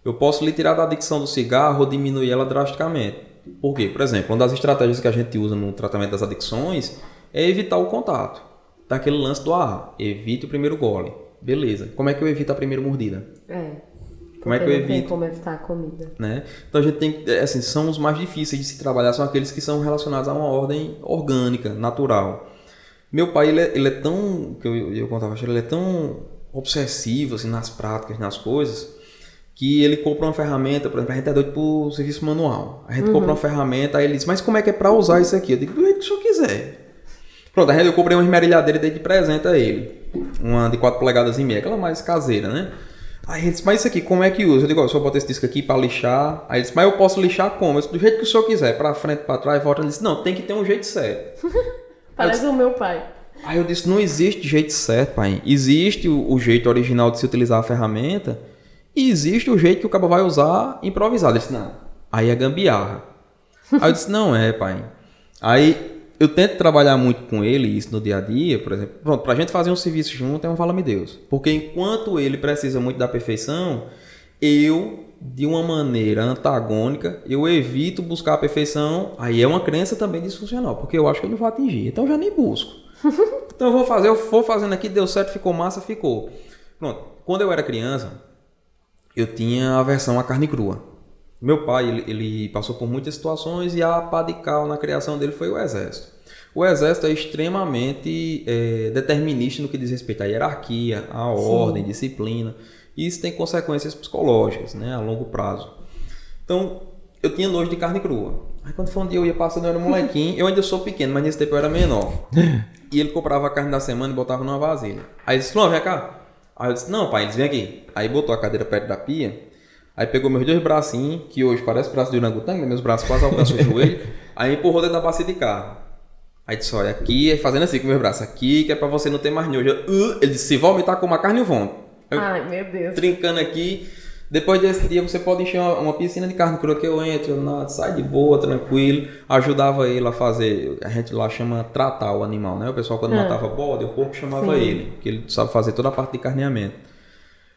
[SPEAKER 3] Eu posso lhe tirar da adicção do cigarro ou diminuir ela drasticamente. Por quê? Por exemplo, uma das estratégias que a gente usa no tratamento das adicções é evitar o contato. Daquele lance do evite o primeiro gole. Beleza. Como é que eu evito a primeira mordida? Como é que eu evito?
[SPEAKER 2] Tem como evitar a comida.
[SPEAKER 3] Né? Então a gente tem, assim, são os mais difíceis de se trabalhar, são aqueles que são relacionados a uma ordem orgânica, natural. Meu pai, ele é tão, que eu contava, ele é tão obsessivo assim, nas práticas, nas coisas, que ele compra uma ferramenta, por exemplo, a gente é doido por serviço manual. A gente compra uma ferramenta, aí ele diz: mas como é que é para usar isso aqui? Eu digo: do jeito que o senhor quiser. Pronto, eu comprei uma esmerilhadeira e dei de presente a ele. Uma de 4 polegadas e meia, aquela mais caseira, né? Aí ele disse: mas isso aqui, como é que usa? Eu digo: eu só boto esse disco aqui para lixar. Aí ele disse: mas eu posso lixar como? Eu disse: do jeito que o senhor quiser, para frente, para trás, volta. Ele disse: não, tem que ter um jeito certo.
[SPEAKER 2] Parece o meu pai.
[SPEAKER 3] Aí eu disse: não existe jeito certo, pai. Existe o jeito original de se utilizar a ferramenta e existe o jeito que o cabo vai usar improvisado. Ele disse: não, aí é gambiarra. Aí eu disse, não é, pai. Aí eu tento trabalhar muito com ele, isso no dia a dia, por exemplo. Pronto, pra gente fazer um serviço junto é um fala-me Deus. Porque enquanto ele precisa muito da perfeição, eu, de uma maneira antagônica, eu evito buscar a perfeição. Aí é uma crença também disfuncional, porque eu acho que eu não vou atingir. Então eu já nem busco. Então eu vou fazendo aqui, deu certo, ficou massa, ficou. Pronto, quando eu era criança, eu tinha aversão à carne crua. Meu pai, ele passou por muitas situações e a pá de cal na criação dele foi o exército. O exército é extremamente determinista no que diz respeito à hierarquia, à ordem, disciplina. E isso tem consequências psicológicas, né, a longo prazo. Então, eu tinha nojo de carne crua. Aí quando foi um dia eu ia passando, eu era molequinho, eu ainda sou pequeno, mas nesse tempo eu era menor. E ele comprava a carne da semana e botava numa vasilha. Aí ele disse, não, vem cá. Aí eu disse, não, pai, eles vêm aqui. Aí botou a cadeira perto da pia. Aí pegou meus 2 bracinhos, que hoje parece braço de orangotango, meus braços quase alcançam o joelho. Aí empurrou dentro da bacia de carro. Aí disse, olha, aqui, fazendo assim com meus braços, aqui, que é pra você não ter mais nojo. Ele disse, se vomitar com uma carne, eu vomito.
[SPEAKER 2] Ai, meu Deus.
[SPEAKER 3] Trincando aqui. Depois desse dia, você pode encher uma piscina de carne crua que eu entro, sai de boa, tranquilo. Ajudava ele a fazer, a gente lá chama tratar o animal, né? O pessoal quando matava bode, o porco chamava ele, que ele sabe fazer toda a parte de carneamento.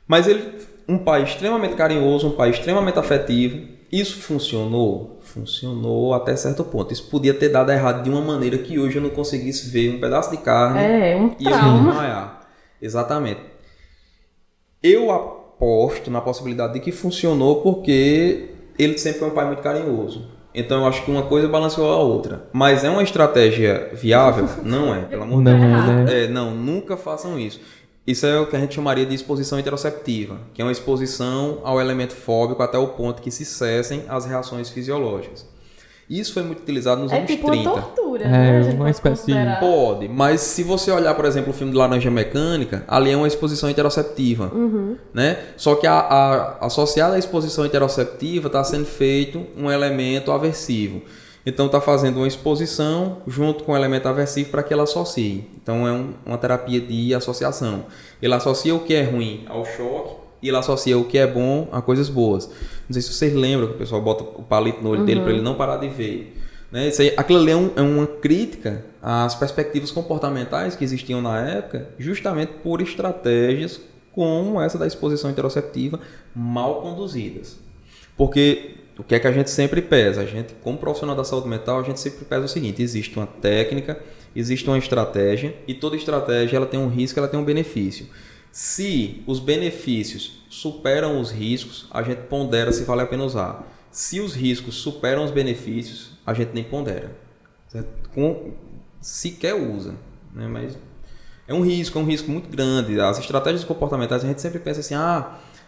[SPEAKER 3] Mas ele, um pai extremamente carinhoso, um pai extremamente afetivo. Isso funcionou? Funcionou até certo ponto. Isso podia ter dado errado de uma maneira que hoje eu não conseguisse ver um pedaço de carne
[SPEAKER 2] um
[SPEAKER 3] e eu não desmaiar. Exatamente. Eu aposto na possibilidade de que funcionou porque ele sempre foi um pai muito carinhoso. Então eu acho que uma coisa balanceou a outra. Mas é uma estratégia viável? Não é, pelo amor de Deus.
[SPEAKER 1] Né?
[SPEAKER 3] Não, nunca façam isso. Isso é o que a gente chamaria de exposição interoceptiva, que é uma exposição ao elemento fóbico até o ponto que se cessem as reações fisiológicas. Isso foi muito utilizado nos anos 30.
[SPEAKER 2] É tipo uma tortura, né? A gente
[SPEAKER 1] uma espécie de...
[SPEAKER 3] Pode, mas se você olhar, por exemplo, o filme de Laranja Mecânica, ali é uma exposição interoceptiva, né? Só que associada à exposição interoceptiva está sendo feito um elemento aversivo. Então está fazendo uma exposição junto com o elemento aversivo para que ela associe. Então é uma terapia de associação. Ele associa o que é ruim ao choque e ele associa o que é bom a coisas boas. Não sei se vocês lembram que o pessoal bota o palito no olho dele para ele não parar de ver. Né? Aquilo ali é uma crítica às perspectivas comportamentais que existiam na época, justamente por estratégias como essa da exposição interoceptiva mal conduzidas. Porque o que é que a gente sempre pesa? A gente, como profissional da saúde mental, a gente sempre pesa o seguinte: existe uma técnica, existe uma estratégia, e toda estratégia ela tem um risco, ela tem um benefício. Se os benefícios superam os riscos, a gente pondera se vale a pena usar. Se os riscos superam os benefícios, a gente nem pondera. Sequer usa. Né? Mas é um risco muito grande. As estratégias comportamentais, a gente sempre pensa assim,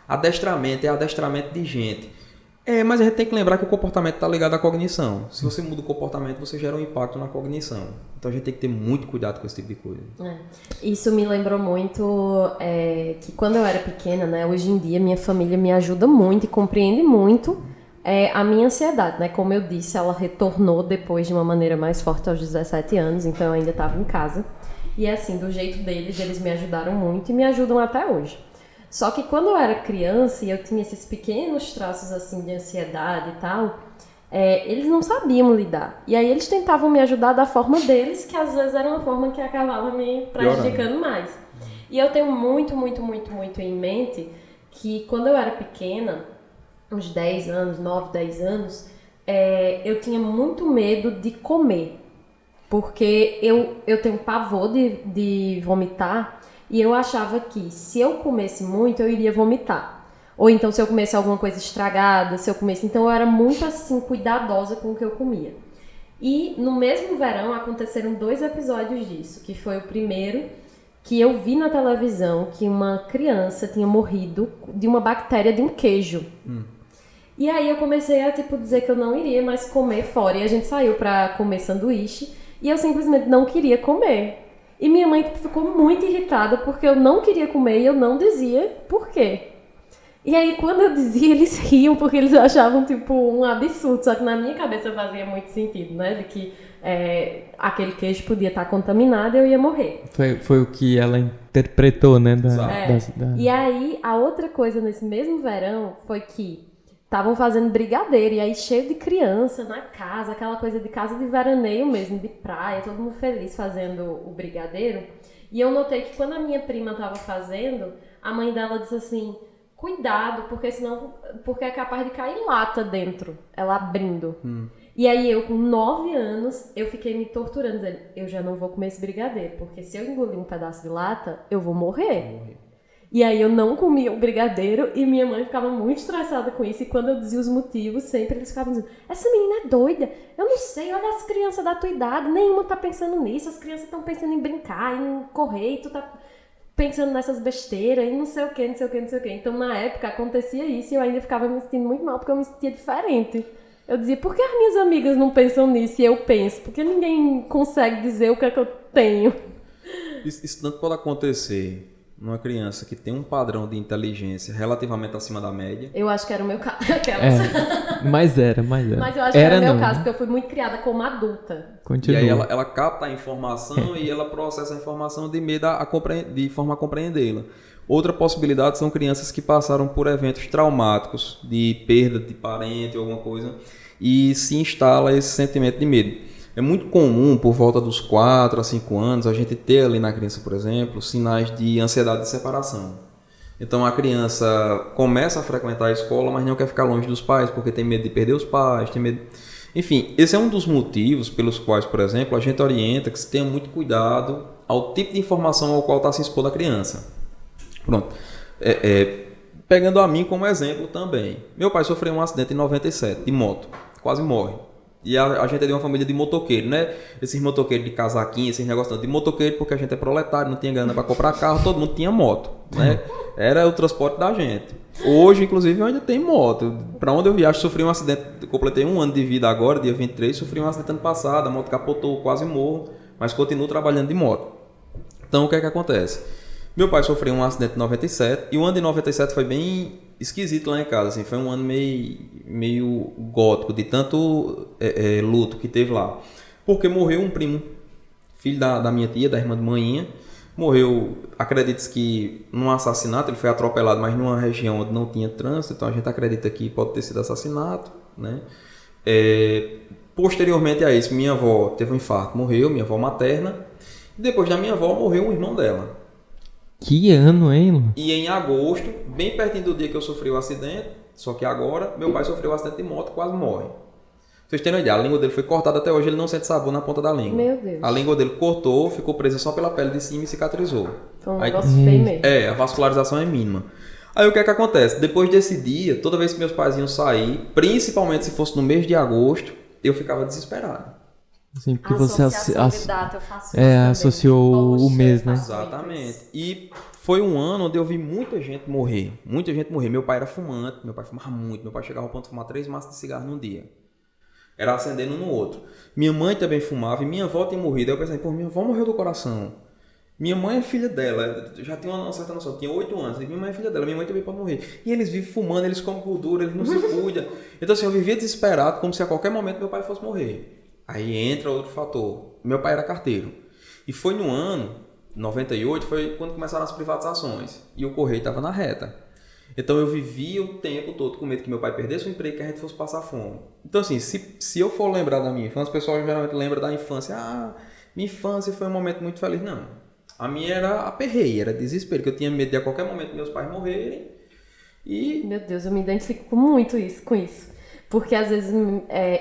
[SPEAKER 3] adestramento é adestramento de gente. Mas a gente tem que lembrar que o comportamento está ligado à cognição. Se você muda o comportamento, você gera um impacto na cognição. Então a gente tem que ter muito cuidado com esse tipo de coisa.
[SPEAKER 2] Isso me lembrou muito que quando eu era pequena, né, hoje em dia minha família me ajuda muito e compreende muito a minha ansiedade. Né? Como eu disse, ela retornou depois de uma maneira mais forte aos 17 anos, então eu ainda estava em casa. E assim, do jeito deles, eles me ajudaram muito e me ajudam até hoje. Só que quando eu era criança e eu tinha esses pequenos traços assim de ansiedade e tal, eles não sabiam lidar. E aí eles tentavam me ajudar da forma deles, que às vezes era uma forma que acabava me prejudicando mais. E eu tenho muito em mente que quando eu era pequena, uns 10 anos, 9, 10 anos, eu tinha muito medo de comer. Porque eu tenho pavor de vomitar. E eu achava que se eu comesse muito, eu iria vomitar. Ou então se eu comesse alguma coisa estragada, Então eu era muito assim, cuidadosa com o que eu comia. E no mesmo verão aconteceram 2 episódios disso. Que foi o primeiro, que eu vi na televisão que uma criança tinha morrido de uma bactéria de um queijo. E aí eu comecei a dizer que eu não iria mais comer fora. E a gente saiu pra comer sanduíche. E eu simplesmente não queria comer. E minha mãe ficou muito irritada porque eu não queria comer e eu não dizia por quê. E aí, quando eu dizia, eles riam porque eles achavam, um absurdo. Só que na minha cabeça fazia muito sentido, né? De que aquele queijo podia estar contaminado e eu ia morrer.
[SPEAKER 1] Foi o que ela interpretou, né?
[SPEAKER 2] E aí, a outra coisa nesse mesmo verão foi que estavam fazendo brigadeiro, e aí cheio de criança na casa, aquela coisa de casa de veraneio mesmo, de praia, todo mundo feliz fazendo o brigadeiro. E eu notei que quando a minha prima estava fazendo, a mãe dela disse assim, cuidado, porque é capaz de cair lata dentro, ela abrindo. E aí eu, com 9 anos, eu fiquei me torturando, dizendo, eu já não vou comer esse brigadeiro, porque se eu engolir um pedaço de lata, eu vou morrer. E aí eu não comia o brigadeiro e minha mãe ficava muito estressada com isso. E quando eu dizia os motivos, sempre eles ficavam dizendo, essa menina é doida, eu não sei, olha as crianças da tua idade, nenhuma tá pensando nisso, as crianças estão pensando em brincar, em correr, e tu tá pensando nessas besteiras, e não sei o que, não sei o que, não sei o que. Então na época acontecia isso e eu ainda ficava me sentindo muito mal, porque eu me sentia diferente. Eu dizia, por que as minhas amigas não pensam nisso e eu penso? Porque ninguém consegue dizer o que é que eu tenho.
[SPEAKER 3] Isso tanto pode acontecer numa criança que tem um padrão de inteligência relativamente acima da média.
[SPEAKER 2] Eu acho que era o meu caso.
[SPEAKER 1] Mas era.
[SPEAKER 2] Mas eu acho que era o meu caso, porque eu fui muito criada como adulta.
[SPEAKER 1] Continua.
[SPEAKER 3] E aí ela capta a informação e ela processa a informação de forma a compreendê-la. Outra possibilidade são crianças que passaram por eventos traumáticos, de perda de parente ou alguma coisa, e se instala esse sentimento de medo. É muito comum, por volta dos 4 a 5 anos, a gente ter ali na criança, por exemplo, sinais de ansiedade de separação. Então a criança começa a frequentar a escola, mas não quer ficar longe dos pais, porque tem medo de perder os pais, tem medo... Enfim, esse é um dos motivos pelos quais, por exemplo, a gente orienta que se tenha muito cuidado ao tipo de informação ao qual está se expondo a criança. Pronto. Pegando a mim como exemplo também. Meu pai sofreu um acidente em 97, de moto. Quase morre. E a gente é de uma família de motoqueiro, né? Esses motoqueiros de casaquinho, esses negócios de motoqueiro, porque a gente é proletário, não tinha grana para comprar carro, todo mundo tinha moto, né? Era o transporte da gente. Hoje, inclusive, eu ainda tenho moto. Para onde eu viajo, sofri um acidente, completei 1 ano de vida agora, dia 23, sofri um acidente ano passado, a moto capotou, quase morro, mas continuo trabalhando de moto. Então, o que é que acontece? Meu pai sofreu um acidente em 97 e o ano de 97 foi bem esquisito lá em casa, assim, foi um ano meio gótico, de tanto luto que teve lá. Porque morreu um primo, filho da minha tia, da irmã de manhinha, morreu, acredita-se que num assassinato, ele foi atropelado, mas numa região onde não tinha trânsito, então a gente acredita que pode ter sido assassinato, né? Posteriormente a isso, minha avó teve um infarto, morreu, minha avó materna, e depois da minha avó morreu um irmão dela.
[SPEAKER 1] Que ano, hein, Lu?
[SPEAKER 3] E em agosto, bem pertinho do dia que eu sofri o acidente, só que agora, meu pai sofreu um acidente de moto e quase morre. Vocês terem uma ideia, a língua dele foi cortada até hoje, ele não sente sabor na ponta da língua.
[SPEAKER 2] Meu Deus.
[SPEAKER 3] A língua dele cortou, ficou presa só pela pele de cima e cicatrizou.
[SPEAKER 2] Foi um negócio feio mesmo.
[SPEAKER 3] A vascularização é mínima. Aí o que é que acontece? Depois desse dia, toda vez que meus pais iam sair, principalmente se fosse no mês de agosto, eu ficava desesperado.
[SPEAKER 1] Assim, porque você
[SPEAKER 2] data, eu faço isso
[SPEAKER 1] associou o mês, né?
[SPEAKER 3] Exatamente. E foi um ano onde eu vi muita gente morrer. Muita gente morrer. Meu pai era fumante, meu pai fumava muito. Meu pai chegava ao ponto de fumar 3 maços de cigarro num dia. Era acendendo um no outro. Minha mãe também fumava e minha avó tinha morrido. Aí eu pensei, pô, minha avó morreu do coração. Minha mãe é filha dela, já tinha uma certa noção, tinha 8 anos. E minha mãe é filha dela, minha mãe também pode morrer. E eles vivem fumando, eles comem gordura, eles não se cuidam. Então assim, eu vivia desesperado, como se a qualquer momento meu pai fosse morrer. Aí entra outro fator. Meu pai era carteiro. E foi no ano 98, foi quando começaram as privatizações. E o correio estava na reta. Então eu vivia o tempo todo com medo que meu pai perdesse o emprego e que a gente fosse passar fome. Então assim, se eu for lembrar da minha infância, o pessoal geralmente lembra da infância. Ah, minha infância foi um momento muito feliz. Não. A minha era aperreio, era desespero, que eu tinha medo de a qualquer momento meus pais morrerem. E...
[SPEAKER 2] Meu Deus, eu me identifico muito com isso. Porque às vezes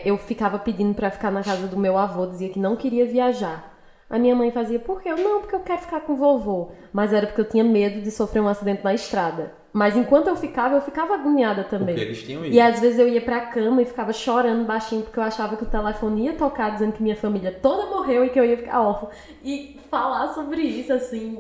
[SPEAKER 2] eu ficava pedindo pra ficar na casa do meu avô, dizia que não queria viajar. A minha mãe fazia, por quê? Não, porque eu quero ficar com o vovô. Mas era porque eu tinha medo de sofrer um acidente na estrada. Mas enquanto eu ficava agoniada também.
[SPEAKER 3] Porque eles tinham ido.
[SPEAKER 2] E às vezes eu ia pra cama e ficava chorando baixinho, porque eu achava que o telefone ia tocar dizendo que minha família toda morreu e que eu ia ficar órfã. E falar sobre isso, assim...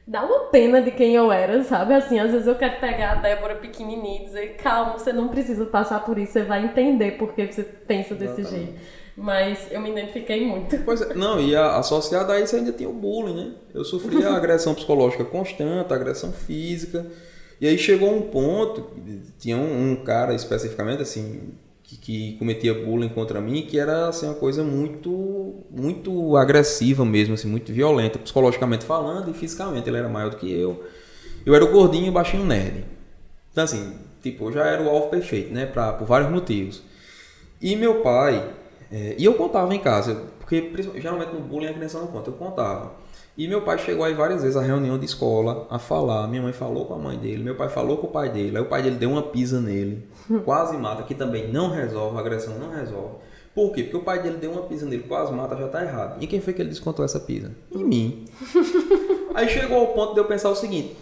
[SPEAKER 2] Dá uma pena de quem eu era, sabe? Assim, às vezes eu quero pegar a Débora pequenininha e dizer, calma, você não precisa passar por isso, você vai entender por que você pensa desse jeito. Mas eu me identifiquei muito.
[SPEAKER 3] Pois é, não, e associado a isso ainda tinha o bullying, né? Eu sofria agressão psicológica constante, agressão física. E aí chegou um ponto, tinha um cara especificamente, assim... que cometia bullying contra mim, que era assim, uma coisa muito agressiva mesmo, assim, muito violenta, psicologicamente falando e fisicamente. Ele era maior do que eu. Eu era o gordinho e baixinho nerd. Então, assim, tipo, eu já era o alvo perfeito, né? Por vários motivos. E meu pai, e eu contava em casa, porque geralmente no bullying a criança não conta, eu contava. E meu pai chegou aí várias vezes à reunião de escola a falar, minha mãe falou com a mãe dele, meu pai falou com o pai dele, aí o pai dele deu uma pisa nele, quase mata, que também não resolve, a agressão não resolve. Por quê? Porque o pai dele deu uma pisa nele, quase mata, já tá errado. E quem foi que ele descontou essa pisa? Em mim. Aí chegou ao ponto de eu pensar o seguinte,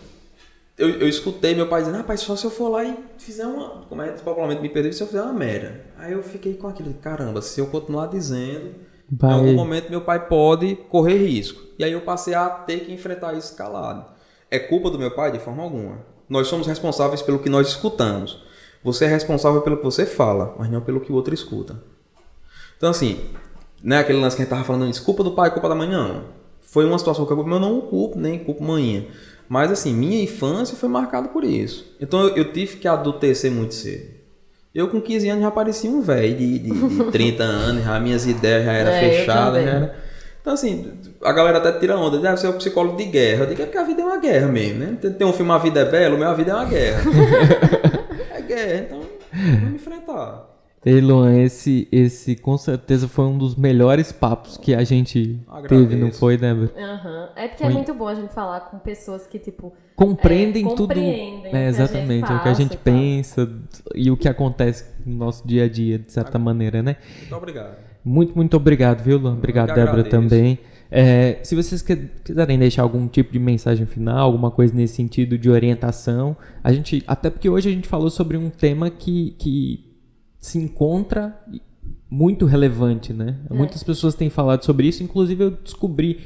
[SPEAKER 3] eu escutei meu pai dizendo, rapaz, só se eu for lá e fizer uma, como é que popularmente me perdoe, se eu fizer uma merda. Aí eu fiquei com aquilo, caramba, se eu continuar dizendo, em algum momento meu pai pode correr risco. E aí eu passei a ter que enfrentar isso calado. É culpa do meu pai? De forma alguma. Nós somos responsáveis pelo que nós escutamos. Você é responsável pelo que você fala, mas não pelo que o outro escuta. Então assim, não é aquele lance que a gente estava falando antes, culpa do pai, culpa da mãe, não. Foi uma situação que eu não culpo, nem culpo manhã. Mas assim, minha infância foi marcada por isso. Então eu tive que adultecer muito cedo. Eu com 15 anos já parecia um velho de 30 anos, já minhas ideias já eram fechadas. Já era... Então assim, a galera até tira onda, deve ser um psicólogo de guerra. Eu digo, é porque a vida é uma guerra mesmo, né? Tem um filme A Vida é Bela, a vida é uma guerra. É guerra, então vamos enfrentar.
[SPEAKER 1] Ei, Luan, esse com certeza foi um dos melhores papos que a gente teve, não foi, Débora?
[SPEAKER 2] É porque é muito bom a gente falar com pessoas que, tipo...
[SPEAKER 1] Compreendem tudo.
[SPEAKER 2] Compreendem
[SPEAKER 1] exatamente, o que a gente pensa e o que acontece no nosso dia a dia, de certa maneira, né?
[SPEAKER 3] Muito obrigado.
[SPEAKER 1] Muito obrigado, viu, Luan? Obrigado, Débora, também. Se vocês quiserem deixar algum tipo de mensagem final, alguma coisa nesse sentido de orientação, até porque hoje a gente falou sobre um tema que se encontra muito relevante, né? Muitas pessoas têm falado sobre isso, inclusive eu descobri,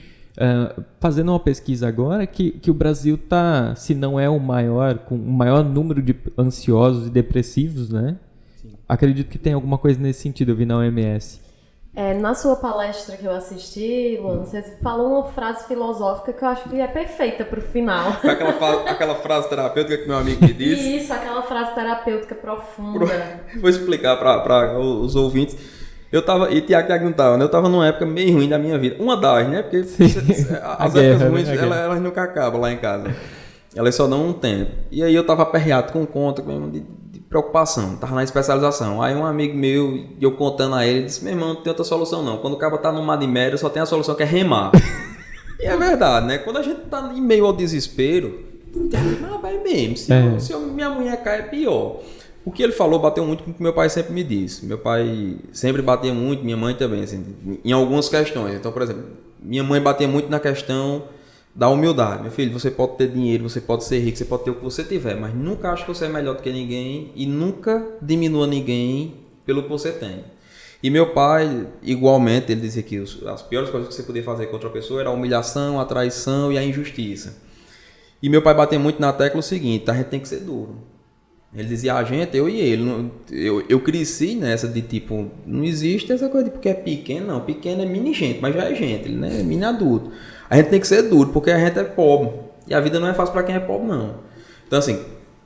[SPEAKER 1] fazendo uma pesquisa agora, que o Brasil está, se não é o maior, com o maior número de ansiosos e depressivos, né? Sim. Acredito que tem alguma coisa nesse sentido, eu vi na OMS.
[SPEAKER 2] Na sua palestra que eu assisti, Luan, você falou uma frase filosófica que eu acho que é perfeita pro final.
[SPEAKER 3] Aquela frase terapêutica que meu amigo me disse.
[SPEAKER 2] Isso, aquela frase terapêutica profunda.
[SPEAKER 3] Vou explicar para os ouvintes. Eu tava, e Tiago não tava, né? Eu tava numa época meio ruim da minha vida. Uma das, né? Porque as épocas ruins, elas nunca acabam lá em casa. Elas só dão um tempo. E aí eu tava aperreado com conta, mesmo de preocupação, tava na especialização. Aí um amigo meu, eu contando a ele, disse, meu irmão, não tem outra solução não. Quando o cara tá no mar de merda, só tem a solução que é remar. E é verdade, né? Quando a gente tá em meio ao desespero, vai mesmo. Se minha mulher cai, é pior. O que ele falou bateu muito com o que meu pai sempre me disse. Meu pai sempre batia muito, minha mãe também, assim, em algumas questões. Então, por exemplo, minha mãe batia muito na questão da humildade. Meu filho, você pode ter dinheiro, você pode ser rico, você pode ter o que você tiver, mas nunca ache que você é melhor do que ninguém e nunca diminua ninguém pelo que você tem. E meu pai, igualmente, ele dizia que as piores coisas que você podia fazer com outra pessoa era a humilhação, a traição e a injustiça. E meu pai batia muito na tecla o seguinte, a gente tem que ser duro. Ele dizia, eu e ele, eu cresci nessa de tipo, não existe essa coisa de porque é pequeno, não, pequeno é mini gente, mas já é gente, né? É mini adulto. A gente tem que ser duro, porque a gente é pobre. E a vida não é fácil para quem é pobre, não. Então, assim,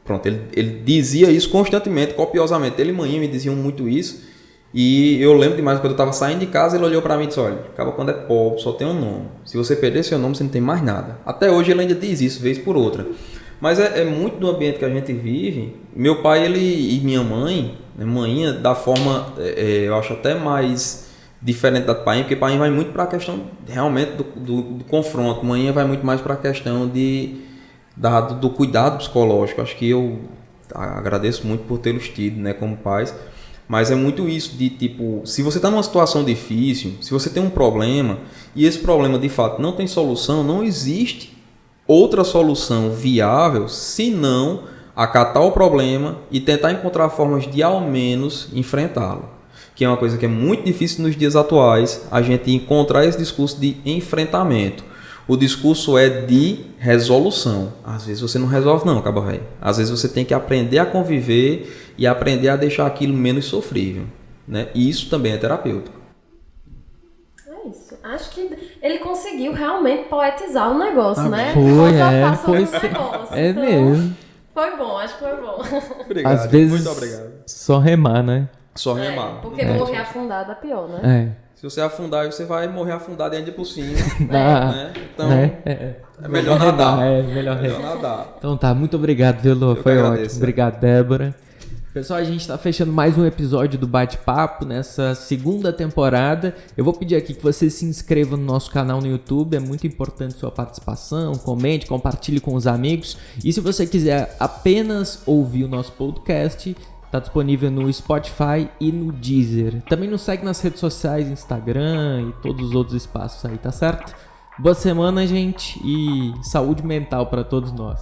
[SPEAKER 3] pronto, ele dizia isso constantemente, copiosamente. Ele e manhã me diziam muito isso. E eu lembro demais, quando eu estava saindo de casa, ele olhou para mim e disse, olha, acaba quando é pobre, só tem um nome. Se você perder seu nome, você não tem mais nada. Até hoje ele ainda diz isso, vez por outra. Mas é muito do ambiente que a gente vive. Meu pai e minha mãe, né, manhã, da forma, eu acho até mais diferente da pai, porque pai vai muito para a questão realmente do confronto, manhã vai muito mais para a questão do cuidado psicológico. Acho que eu agradeço muito por tê-los tido, né, como pais, mas é muito isso de tipo, se você está numa situação difícil, se você tem um problema e esse problema de fato não tem solução, não existe outra solução viável senão acatar o problema e tentar encontrar formas de ao menos enfrentá-lo. Que é uma coisa que é muito difícil nos dias atuais, a gente encontrar esse discurso de enfrentamento. O discurso é de resolução. Às vezes você não resolve não, cabo velho. Às vezes você tem que aprender a conviver e aprender a deixar aquilo menos sofrível, né? E isso também é terapêutico.
[SPEAKER 2] É isso. Acho que ele conseguiu realmente poetizar o negócio, né?
[SPEAKER 1] Foi
[SPEAKER 2] então,
[SPEAKER 1] mesmo.
[SPEAKER 2] Foi bom, acho que foi bom.
[SPEAKER 3] Obrigado,
[SPEAKER 1] às vezes,
[SPEAKER 3] muito obrigado.
[SPEAKER 1] Só remar, né?
[SPEAKER 3] Só remar.
[SPEAKER 2] Porque morrer afundado é pior, né?
[SPEAKER 3] Se você afundar, você vai morrer afundado ainda por cima.
[SPEAKER 1] Né?
[SPEAKER 3] Então, é melhor nadar.
[SPEAKER 1] Melhor
[SPEAKER 3] nadar.
[SPEAKER 1] Então tá, muito obrigado, Velô. Foi
[SPEAKER 3] agradeço,
[SPEAKER 1] ótimo. Obrigado, Débora. Pessoal, a gente tá fechando mais um episódio do Bate-Papo nessa segunda temporada. Eu vou pedir aqui que você se inscreva no nosso canal no YouTube. É muito importante sua participação. Comente, compartilhe com os amigos. E se você quiser apenas ouvir o nosso podcast, tá disponível no Spotify e no Deezer. Também nos segue nas redes sociais, Instagram e todos os outros espaços aí, tá certo? Boa semana, gente, e saúde mental para todos nós.